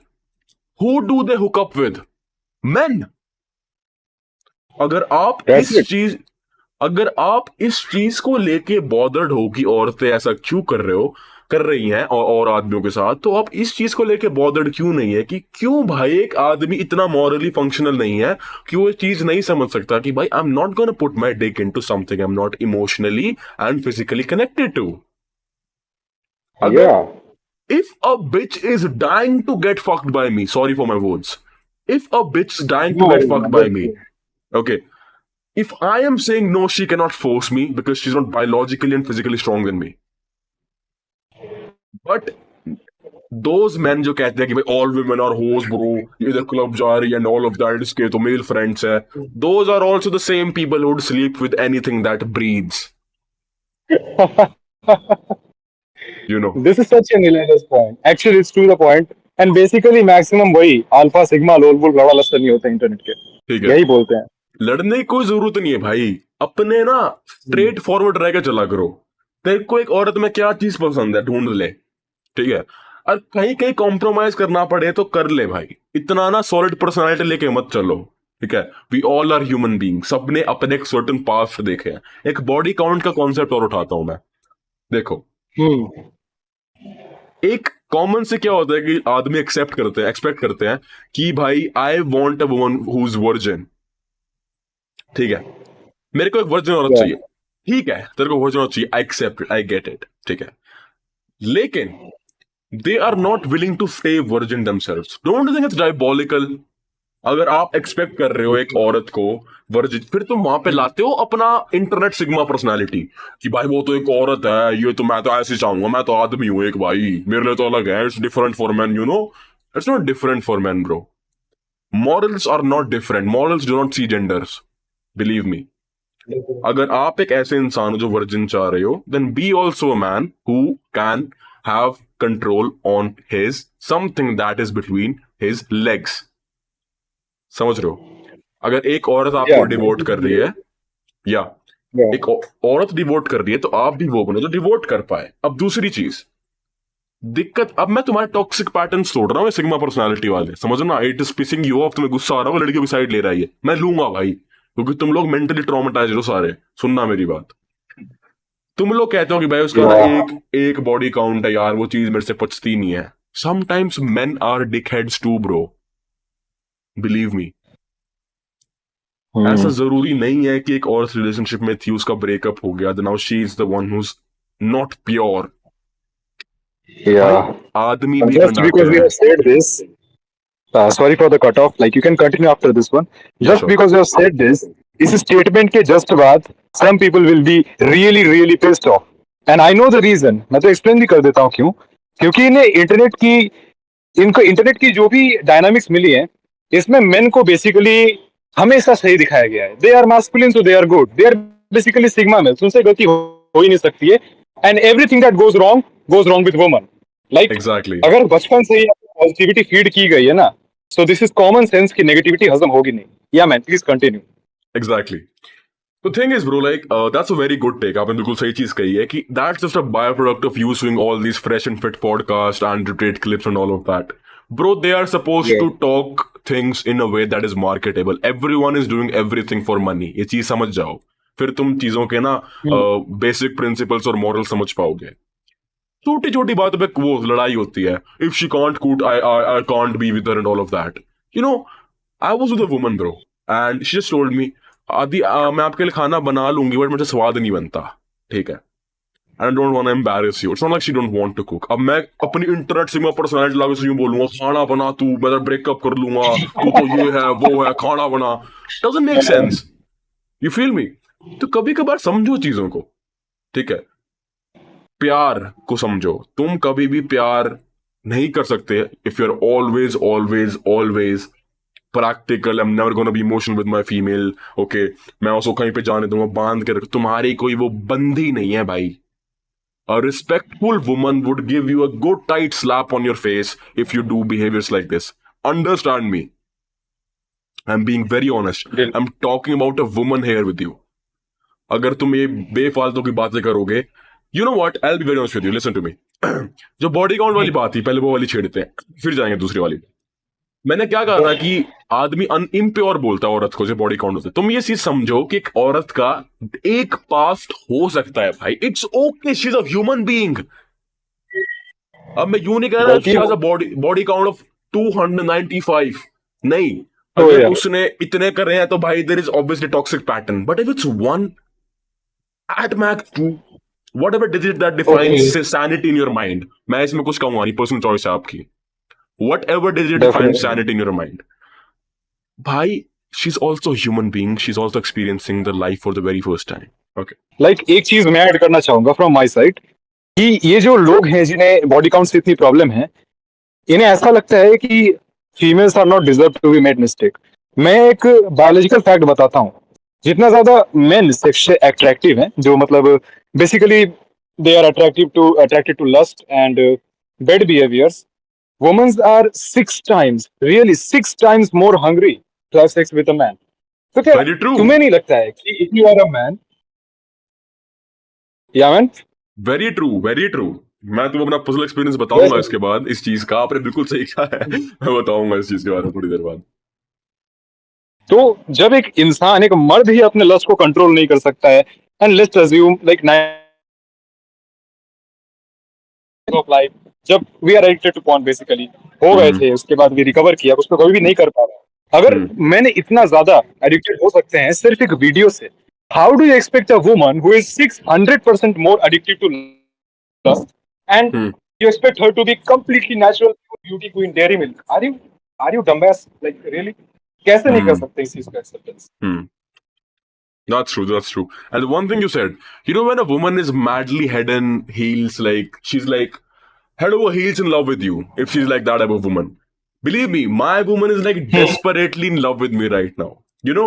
Who do they hook up with? Men. अगर आप दैट्स इस इट। चीज अगर आप इस चीज को लेके बॉदर्ड हो कि औरतें ऐसा क्यों कर रही हैं और आदमियों के साथ, तो आप इस चीज को लेके बॉदर्ड क्यों नहीं है कि क्यों भाई एक आदमी इतना मॉरली फंक्शनल नहीं है कि वो ये चीज नहीं समझ सकता कि भाई I am not gonna put my dick into something I am not emotionally and physically connected to. अगर या if a bitch is dying to get fucked by me, sorry for my words, if a bitch is dying to no get fucked by me, worries. okay, if I am saying no, she cannot force me because she's not biologically and physically strong than me. But those men जो कहते हैं कि भाई all women are hoes bro, ये इधर club जा रही है and all of that, इसके तो male friends है, those are also the same people who would sleep with anything that breathes, you know. This is such an hilarious point. Actually, it's to the point. And basically, maximum वही alpha sigma लोल वोल बड़ा lustre नहीं होता internet के, ठीक है, यही बोलते हैं। लड़ने की कोई जरूरत नहीं है भाई। अपने ना स्ट्रेट फॉरवर्ड रह के चला करो। तेरे को एक औरत में क्या चीज पसंद है ढूंढ ले, ठीक है। और कहीं कहीं कॉम्प्रोमाइज करना पड़े तो कर ले भाई। इतना ना सॉलिड पर्सनालिटी लेके मत चलो, ठीक है। We all are human being, सबने अपने एक सर्टन पास्ट देखे हैं। एक बॉडी काउंट का कॉन्सेप्ट और उठाता हूं मैं। देखो, हम्म। एक कॉमन से क्या होता है कि आदमी एक्सपेक्ट करते हैं कि भाई I want a woman who is virgin, ठीक है। मेरे को एक वर्जिन औरत या चाहिए, ठीक है। तेरे को वर्जिन औरत चाहिए, I accept it, I get it, ठीक है। लेकिन they are not willing to stay virgin themselves. Don't think it's diabolical? अगर आप एक्सपेक्ट कर रहे हो एक औरत को वर्जिन, फिर तुम वहां पे लाते हो अपना इंटरनेट सिग्मा पर्सनालिटी कि भाई वो तो एक औरत है, ये तो मैं तो ऐसे चाहूंगा, मैं तो आदमी हूं एक भाई, मेरे लिए तो अलग है, it's different for man, you know. It's not different for man bro. Morals are not different, morals do not see genders, believe me. अगर आप एक ऐसे इंसान हो जो वर्जिन चाह रहे हो, then be also a man who can have control on his something that is between his legs. समझ रहे हो? अगर एक औरत या आपको डिवोट कर रही है, या या एक औरत डिवोट कर रही है, तो आप भी वो बनो जो डिवोट कर पाए। अब दूसरी चीज, दिक्कत, अब मैं तुम्हारे टॉक्सिक पैटर्न्स तोड़ रहा हूँ सिग्मा पर्सनालिटी वाले, समझना। It is pissing you off, तुम्हें गुस्सा आ रहा है वो लड़कियों की साइड ले रहा है, ये मैं लूंगा भाई, क्योंकि तुम लोग मेंटली ट्रॉमेटाइज हो सारे। सुनना मेरी बात। तुम लोग कहते हो कि भाई उसका ना या एक एक बॉडी काउंट है यार, वो चीज मेरे से पचती नहीं है। Sometimes men are dick heads too bro, believe me. ऐसा जरूरी नहीं है कि एक और रिलेशनशिप में थी, उसका ब्रेकअप हो गया, now she is the one who's not pure. या भाई आदमी भी जस्ट बनाते बिकॉज वी हैं। Have said this, sorry for the cut off, like you can continue after this one. या Just sure. because you have said this, इस statement के just बाद some people will be really really pissed off, and I know the reason. मैं तो explain भी कर देता हूँ क्यों। क्योंकि इनको इंटरनेट की जो भी डायनामिक्स मिली है, इसमें मेन को बेसिकली हमेशा सही दिखाया गया है। They are masculine so they are good, they are basically sigma males, उनसे गलती हो ही नहीं सकती है। And everything that goes wrong with woman. Like exactly. अगर बचपन से ही पॉजिटिविटी फीड की गई है ना, so this is common sense की नेगेटिविटी हजम होगी नहीं। या मैन प्लीज कंटिन्यू। एग्जैक्टली। तो thing is bro, like that's a very good take. आपने बिल्कुल सही चीज कही है कि that's just a byproduct of you doing all these fresh and fit podcast and retreat clips and all of that. Bro, they are suppose to talk things in a way that is marketable. Everyone is doing everything for money, ये चीज समझ जाओ, फिर तुम चीजों के ना basic principles और मॉरल समझ पाओगे। छोटी छोटी बातों पे वो लड़ाई होती है, इफ शी कांट कूट I can't be with her and all of that, you no. I was with a woman bro, and she just told me, आदि मैं आपके लिए खाना बना लूंगी बट मुझे स्वाद नहीं बनता, ठीक है। I don't want to embarrass you, it's not like she don't want to cook. अब मैं अपनी इंटरनेट से मैं पर्सनालिटी लागू से यूं बोलूंगा, खाना बना तू, मैं ब्रेकअप कर लूंगा, तू तो ये है वो है, खाना बना, doesn't make sense. You feel me? तो कभी कभार समझो चीजों को, ठीक है। प्यार को समझो। तुम कभी भी प्यार नहीं कर सकते if you are always always always practical, I am never gonna be emotional with my female, okay, मैं उसको कहीं पे जाने दूंगा, बांध के रख, तुम्हारी कोई वो बंदी नहीं है भाई. A respectful woman would give you a good tight slap on your face if you do behaviors like this. Understand me. I'm being very honest. I'm talking about a woman here with you. अगर तुम ये बेफालतू की बातें करोगे, you know what, I will be very honest with you, listen to me. जो body count वाली बात थी, पहले वो वाली छेड़ते हैं, फिर जाएंगे दूसरी वाली. मैंने क्या कहा था कि आदमी इम्प्योर बोलता है औरत को जो बॉडी काउंट होता है. तुम ये चीज समझो कि एक औरत का एक पास्ट हो सकता है भाई. It's okay, she is a human being. अब मैं यूं नहीं कह रहा she has a body count of 295, नहीं. अगर उसने इतने कर रहे हैं तो भाई there is obviously toxic pattern. But if it's one at max 2, whatever digit that defines sanity in your mind, मैं इसमें कुछ कहूंगा नहीं, पर्सनल चॉइस है आपकी. Whatever digit defines sanity in your mind, भाई, she's also a human being, she's also experiencing the life for the very first time. Okay. Like एक चीज मैं ऐड करना चाहूंगा फ्रॉम माई साइड कि ये जो लोग हैं जिन्हें बॉडी काउंट से इतनी प्रॉब्लम है, इन्हें ऐसा लगता है कि females are not deserve to be made mistake. मैं एक बायोलॉजिकल फैक्ट बताता हूँ. जितना ज्यादा मेन सेक्स से अट्रैक्टिव हैं, जो मतलब basically they are attracted to lust and bad behaviours, womens are 6 times, really 6 times more hungry to have sex with a man. तो क्या तुम्हें नहीं लगता है कि if you are a man, yeah man, very true, very true. मैं तुम्हें अपना पर्सनल एक्सपीरियंस बताऊंगा इसके बाद. इस चीज का आपने बिल्कुल सही कहा है. मैं बताऊंगा इस चीज के बारे में थोड़ी देर बाद. तो जब एक इंसान, एक मर्द ही अपने लस्ट को कंट्रोल नहीं कर सकता है, and let's assume like of life, जब we are addicted to porn basically, हो गए थे, उसके बाद भी रिकवर किया, उसको कभी भी नहीं कर पा रहा. अगर मैंने इतना ज्यादा एडिक्टेड हो सकते हैं सिर्फ एक वीडियो से, how do you expect a woman who is 600% more addicted to lust and you expect her to be completely natural beauty queen dairy milk? Are you dumbass? Like really कैसे नहीं कर सकते इस चीज का acceptance? That's true, that's true. And one thing you said, you know, when a woman is madly head and heels, like she's like head over heels in love with you, if she's like that type of woman, believe me, my woman is like desperately in love with me right now. You know,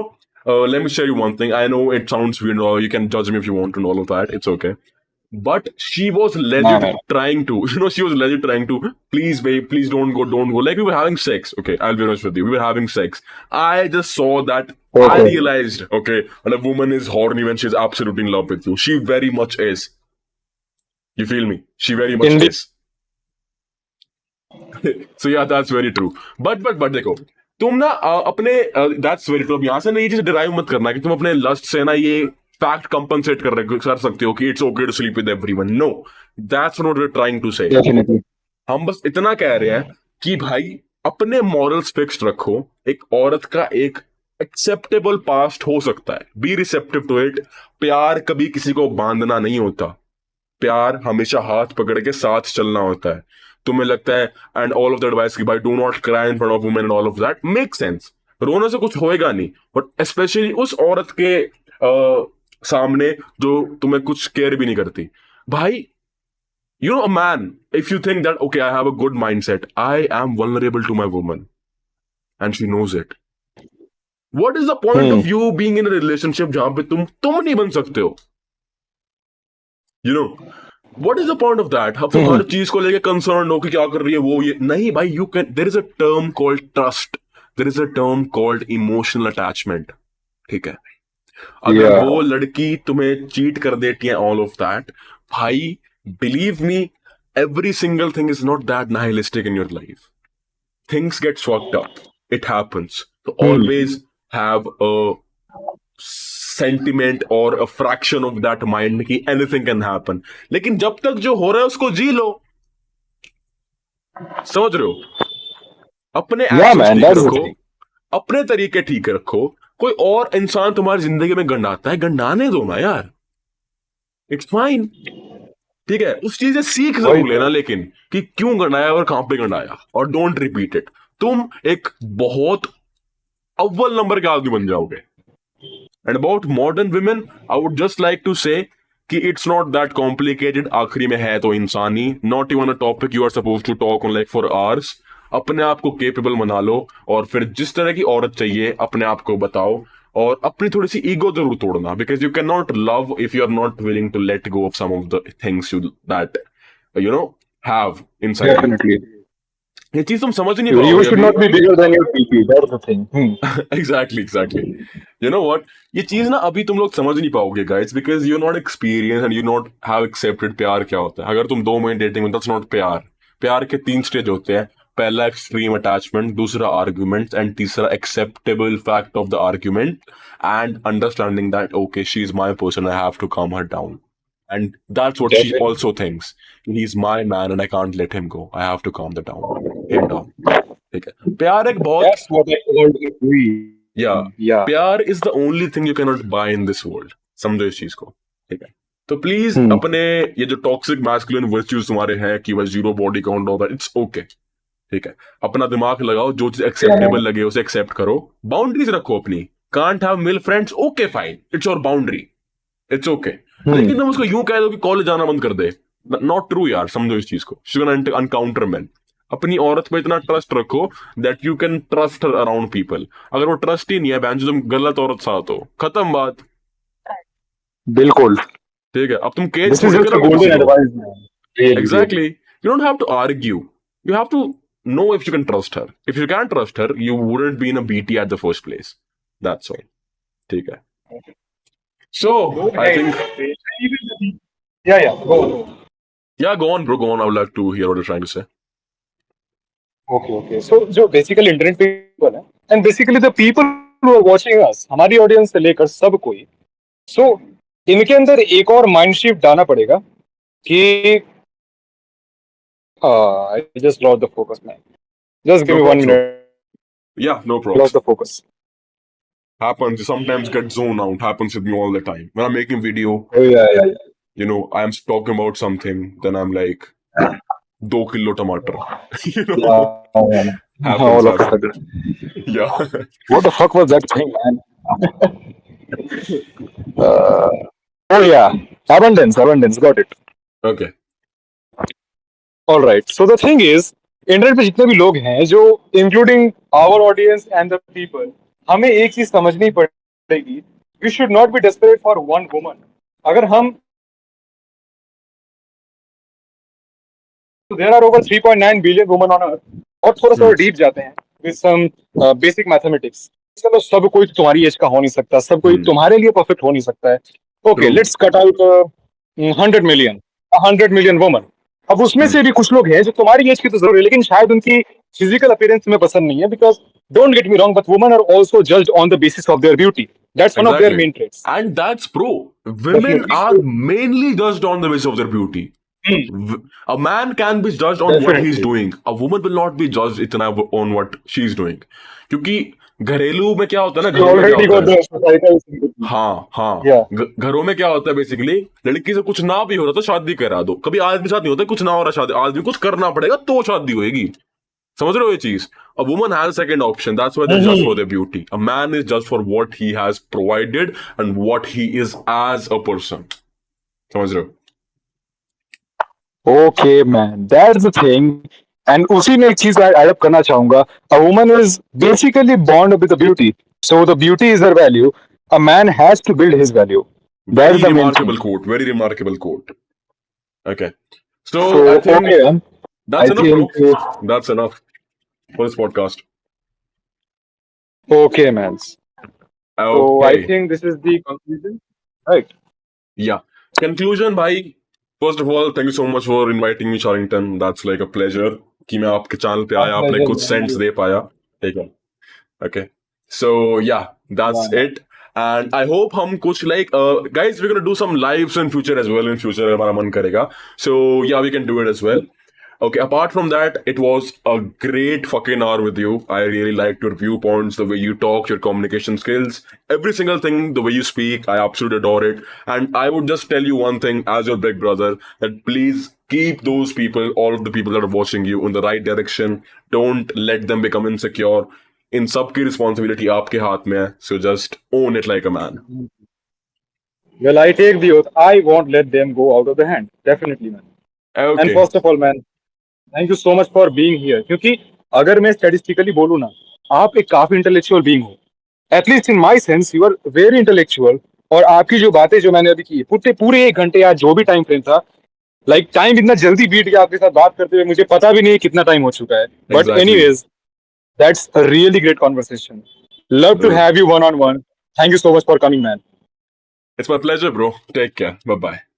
let me share you one thing. I know it sounds weird, or you can judge me if you want and all of that. It's okay. But she was legit trying to, you know, she was legit trying to, please babe, please don't go. Like we were having sex. Okay, I'll be honest with you. We were having sex. I just saw that. I realized, okay, when a woman is horny when she's absolutely in love with you. She very much is. You feel me? She very much is. So yeah, that's very true. But देखो, तुम ना अपने that's very true. अब यहाँ से ना ये चीज डिराइव मत करना कि तुम अपने लस्ट से ना ये फैक्ट कंपनसेट कर सकते हो कि it's okay to sleep with everyone. No, that's not we are trying to say. हम बस इतना कह रहे हैं कि भाई अपने मॉरल्स फिक्स्ड रखो. एक औरत का एक एक्सेप्टेबल पास्ट हो सकता है, बी रिसेप्टिव टू इट. प्यार कभी किसी को बांधना नहीं होता. प्यार हमेशा हाथ पकड़ के साथ चलना होता है. तुम्हें लगता है and all of the advice की भाई do not cry in front of women and all of that make sense. रोने से कुछ होएगा नहीं, बट स्पेशली उस औरत के सामने जो तुम्हें कुछ केयर भी नहीं करती. भाई, you know, a man, if you think that, okay, I have a good mindset, I am vulnerable to my woman and she knows it. What is the point of you being in a relationship जहां पे तुम नहीं बन सकते हो? You know, what is the point of that? तुम हर चीज को लेके कंसर्न हो कि क्या कर रही है वो, ये नहीं भाई. You can, there is a term called trust, there is a term called emotional attachment. ठीक है, अगर वो लड़की तुम्हें चीट कर देती है, ऑल ऑफ दैट, भाई believe me, every single thing is not that nihilistic in your life. Things get fucked up. It happens. So always have a sentiment or a fraction of that mind कि anything can happen. लेकिन जब तक जो हो रहा है उसको जी लो. समझ रहे हो? अपने एक्शंस ठीक रखो, अपने तरीके ठीक रखो. कोई और इंसान तुम्हारी जिंदगी में गंडाता है, गंडाने दो ना यार. It's fine. ठीक है, उस चीज से सीख जरूर लेना, लेकिन कि क्यों गंडाया और कहां पे गंडाया, और डोंट रिपीट इट. तुम एक बहुत अव्वल नंबर के आदमी बन जाओगे. And about modern women, I would just like to say कि इट्स नॉट दैट कॉम्प्लिकेटेड. आखिरी में है तो इंसानी, not even a topic you are suppose to talk on like for hours. अपने आप को केपेबल बना लो, और फिर जिस तरह की औरत चाहिए अपने आप को बताओ, और अपनी थोड़ी सी ईगो जरूर तोड़ना, because you can not love if you are not willing to let go of some of the things you that you know have inside you. Definitely. ये चीज तुम समझ ही नहीं You पाओगे should अभी। not be bigger than your PP. That's the thing. Exactly exactly. You know what, ये चीज ना अभी तुम लोग समझ नहीं पाओगे guys, because you not experience and you not have accepted प्यार क्या होता है। अगर तुम 2 महीने डेटिंग में, दैट्स नॉट प्यार। प्यार के 3 स्टेज होते हैं। पहला एक्सट्रीम अटैचमेंट, दूसरा आर्ग्यूमेंट, एंड तीसरा acceptable fact of the argument and understanding that okay she is my person, I have to calm her down, and that's what she Definitely. also thinks, he's my man and I can't let him go, I have to calm him down। ठीक है, प्यार एक बहुत, That's what I called a queen. या Yeah. Pyaar is the only thing you can not buy in this world. समझो इस चीज को, ठीक है। तो प्लीज अपने ये जो टॉक्सिक मैस्कुलिन वर्च्यूज तुम्हारे हैं कि बस जीरो बॉडी काउंट होगा, इट्स ओके, ठीक है। अपना दिमाग लगाओ, जो चीज एक्सेप्टेबल लगे उसे एक्सेप्ट करो, बाउंड्रीज रखो अपनी। Can't have male friends, okay fine, it's your boundary, it's okay. लेकिन तुम उसको यूं कह दो कि कॉलेज जाना बंद कर दे, नॉट ट्रू यार। समझो इस चीज को, शी गोना अनकाउंटर मैन। अपनी औरत पे इतना ट्रस्ट रखो that you can trust her around people. अगर वो ट्रस्ट ही नहीं है, बहन, तुम गलत औरत साथ हो, खत्म बात, बिल्कुल। ठीक है। अब तुम case This is just a golden advice, man. Really, exactly, you don't have to argue, you have to know if you can trust her. If you can't trust her, you wouldn't be in a BT at the first place. That's all. ठीक है। So I think, Yeah, yeah. Go on. yeah, go on, bro. Go on. I would like to hear what you're trying to say. Okay, okay. So जो basically internet people है, and basically the people who are watching us, हमारी audience से लेकर सब कोई, so इनके अंदर एक और माइंड शिफ्ट डालना पड़ेगा कि I just lost the focus, man. Just give No me 1 problem. minute. Yeah, no Lost problem. the focus. Happens. Sometimes get zone out. Happens with me all the time. When I'm making video, Oh yeah, yeah, yeah. you know, I'm talking about something, then I'm like, 2 kilo tomato. You know, Yeah. happens. All of a happens. sudden. Yeah. What the fuck was that thing, man? Oh yeah, abundance, got it. Okay. All right. So the thing is, internet पे जितने भी लोग हैं, जो including our audience and the people, हमें एक चीज समझनी पड़ेगी, we should not be desperate for one woman. अगर हम, there are over 3.9 billion woman on earth, और थोड़ा सा डीप जाते हैं विद सम बेसिक मैथमेटिक्स, चलो सब कोई तुम्हारी एज का हो नहीं सकता, सब कोई तुम्हारे लिए परफेक्ट हो नहीं सकता है। Okay, True. Let's cut out 100 million woman. अब उसमें से भी कुछ लोग हैं जो तुम्हारी एज की तो जरूर है, लेकिन शायद उनकी फिजिकल अपीयरेंस तुम्हें पसंद नहीं है, because don't get me wrong, but women are also judged on the basis of their beauty. That's one of their Exactly. Main traits. And that's pro. Women Definitely. are mainly judged on the basis of their beauty. A man can be judged on what he's Definitely. doing. A woman will not be judged इतना on what she's doing. क्योंकि घरेलू में क्या होता है ना, You घरों में already क्या got होता है, the societal sympathy. हाँ हाँ, Yeah. घरों में क्या होता है बेसिकली, लड़की से कुछ ना भी हो रहा तो शादी करा दो। कभी आदमी साथ नहीं होता, कुछ ना हो रहा शादी, आदमी कुछ करना पड़ेगा तो शादी होएगी। समझ रहे हो ये चीज? A woman has a second option. That's why they're judged for their beauty. A man is judged for what he has provided and what he is as a person. समझ रहे हो? Okay, man, that's the thing. And उसी में एक चीज add up करना चाहूंगा, a woman is basically born with a beauty, so the beauty is her value. A man has to build his value. That Very is the main remarkable thing. quote. Very remarkable quote. Okay. So So I think okay, man. that's I enough, think bro. That's enough for this podcast. okay, man. So I Okay. think this is the conclusion, right? Yeah. Conclusion, bhai. First of all, thank you so much for inviting me, Charrington. That's like a pleasure कि मैं आपके channel पे आया, आपने कुछ sense they पाया, ठीक है? Okay. So yeah, that's Yeah. it. And I hope हम कुछ like guys, we're gonna do some lives in future as well. In future हमारा मन करेगा. So yeah, we can do it as well. Okay, apart from that, it was a great fucking hour with you. I really liked your viewpoints, the way you talk, your communication skills, every single thing, the way you speak. I absolutely adore it. And I would just tell you one thing as your big brother, that please keep those people, all of the people that are watching you, in the right direction. Don't let them become insecure. In सबकी responsibility आपके हाथ में है. So just own it like a man. Well, I take the oath. I won't let them go out of the hand. Definitely, man. And Okay. first of all, man, thank you so much for being here. क्योंकि अगर मैं statistically बोलूँ ना, आप एक काफी intellectual being हो, at least in my sense you are very intellectual. और आपकी जो बातें जो मैंने अभी की पूरे पूरे 1 घंटे या जो भी टाइम फ्रेम था, लाइक टाइम इतना जल्दी बीत गया आपके साथ बात करते हुए, मुझे पता भी नहीं है कितना टाइम हो चुका है। But Exactly. Anyways, that's a really great conversation. Love to Bro. Have you one on one. Thank you so much for coming man. It's my pleasure, bro. Take care. Bye bye.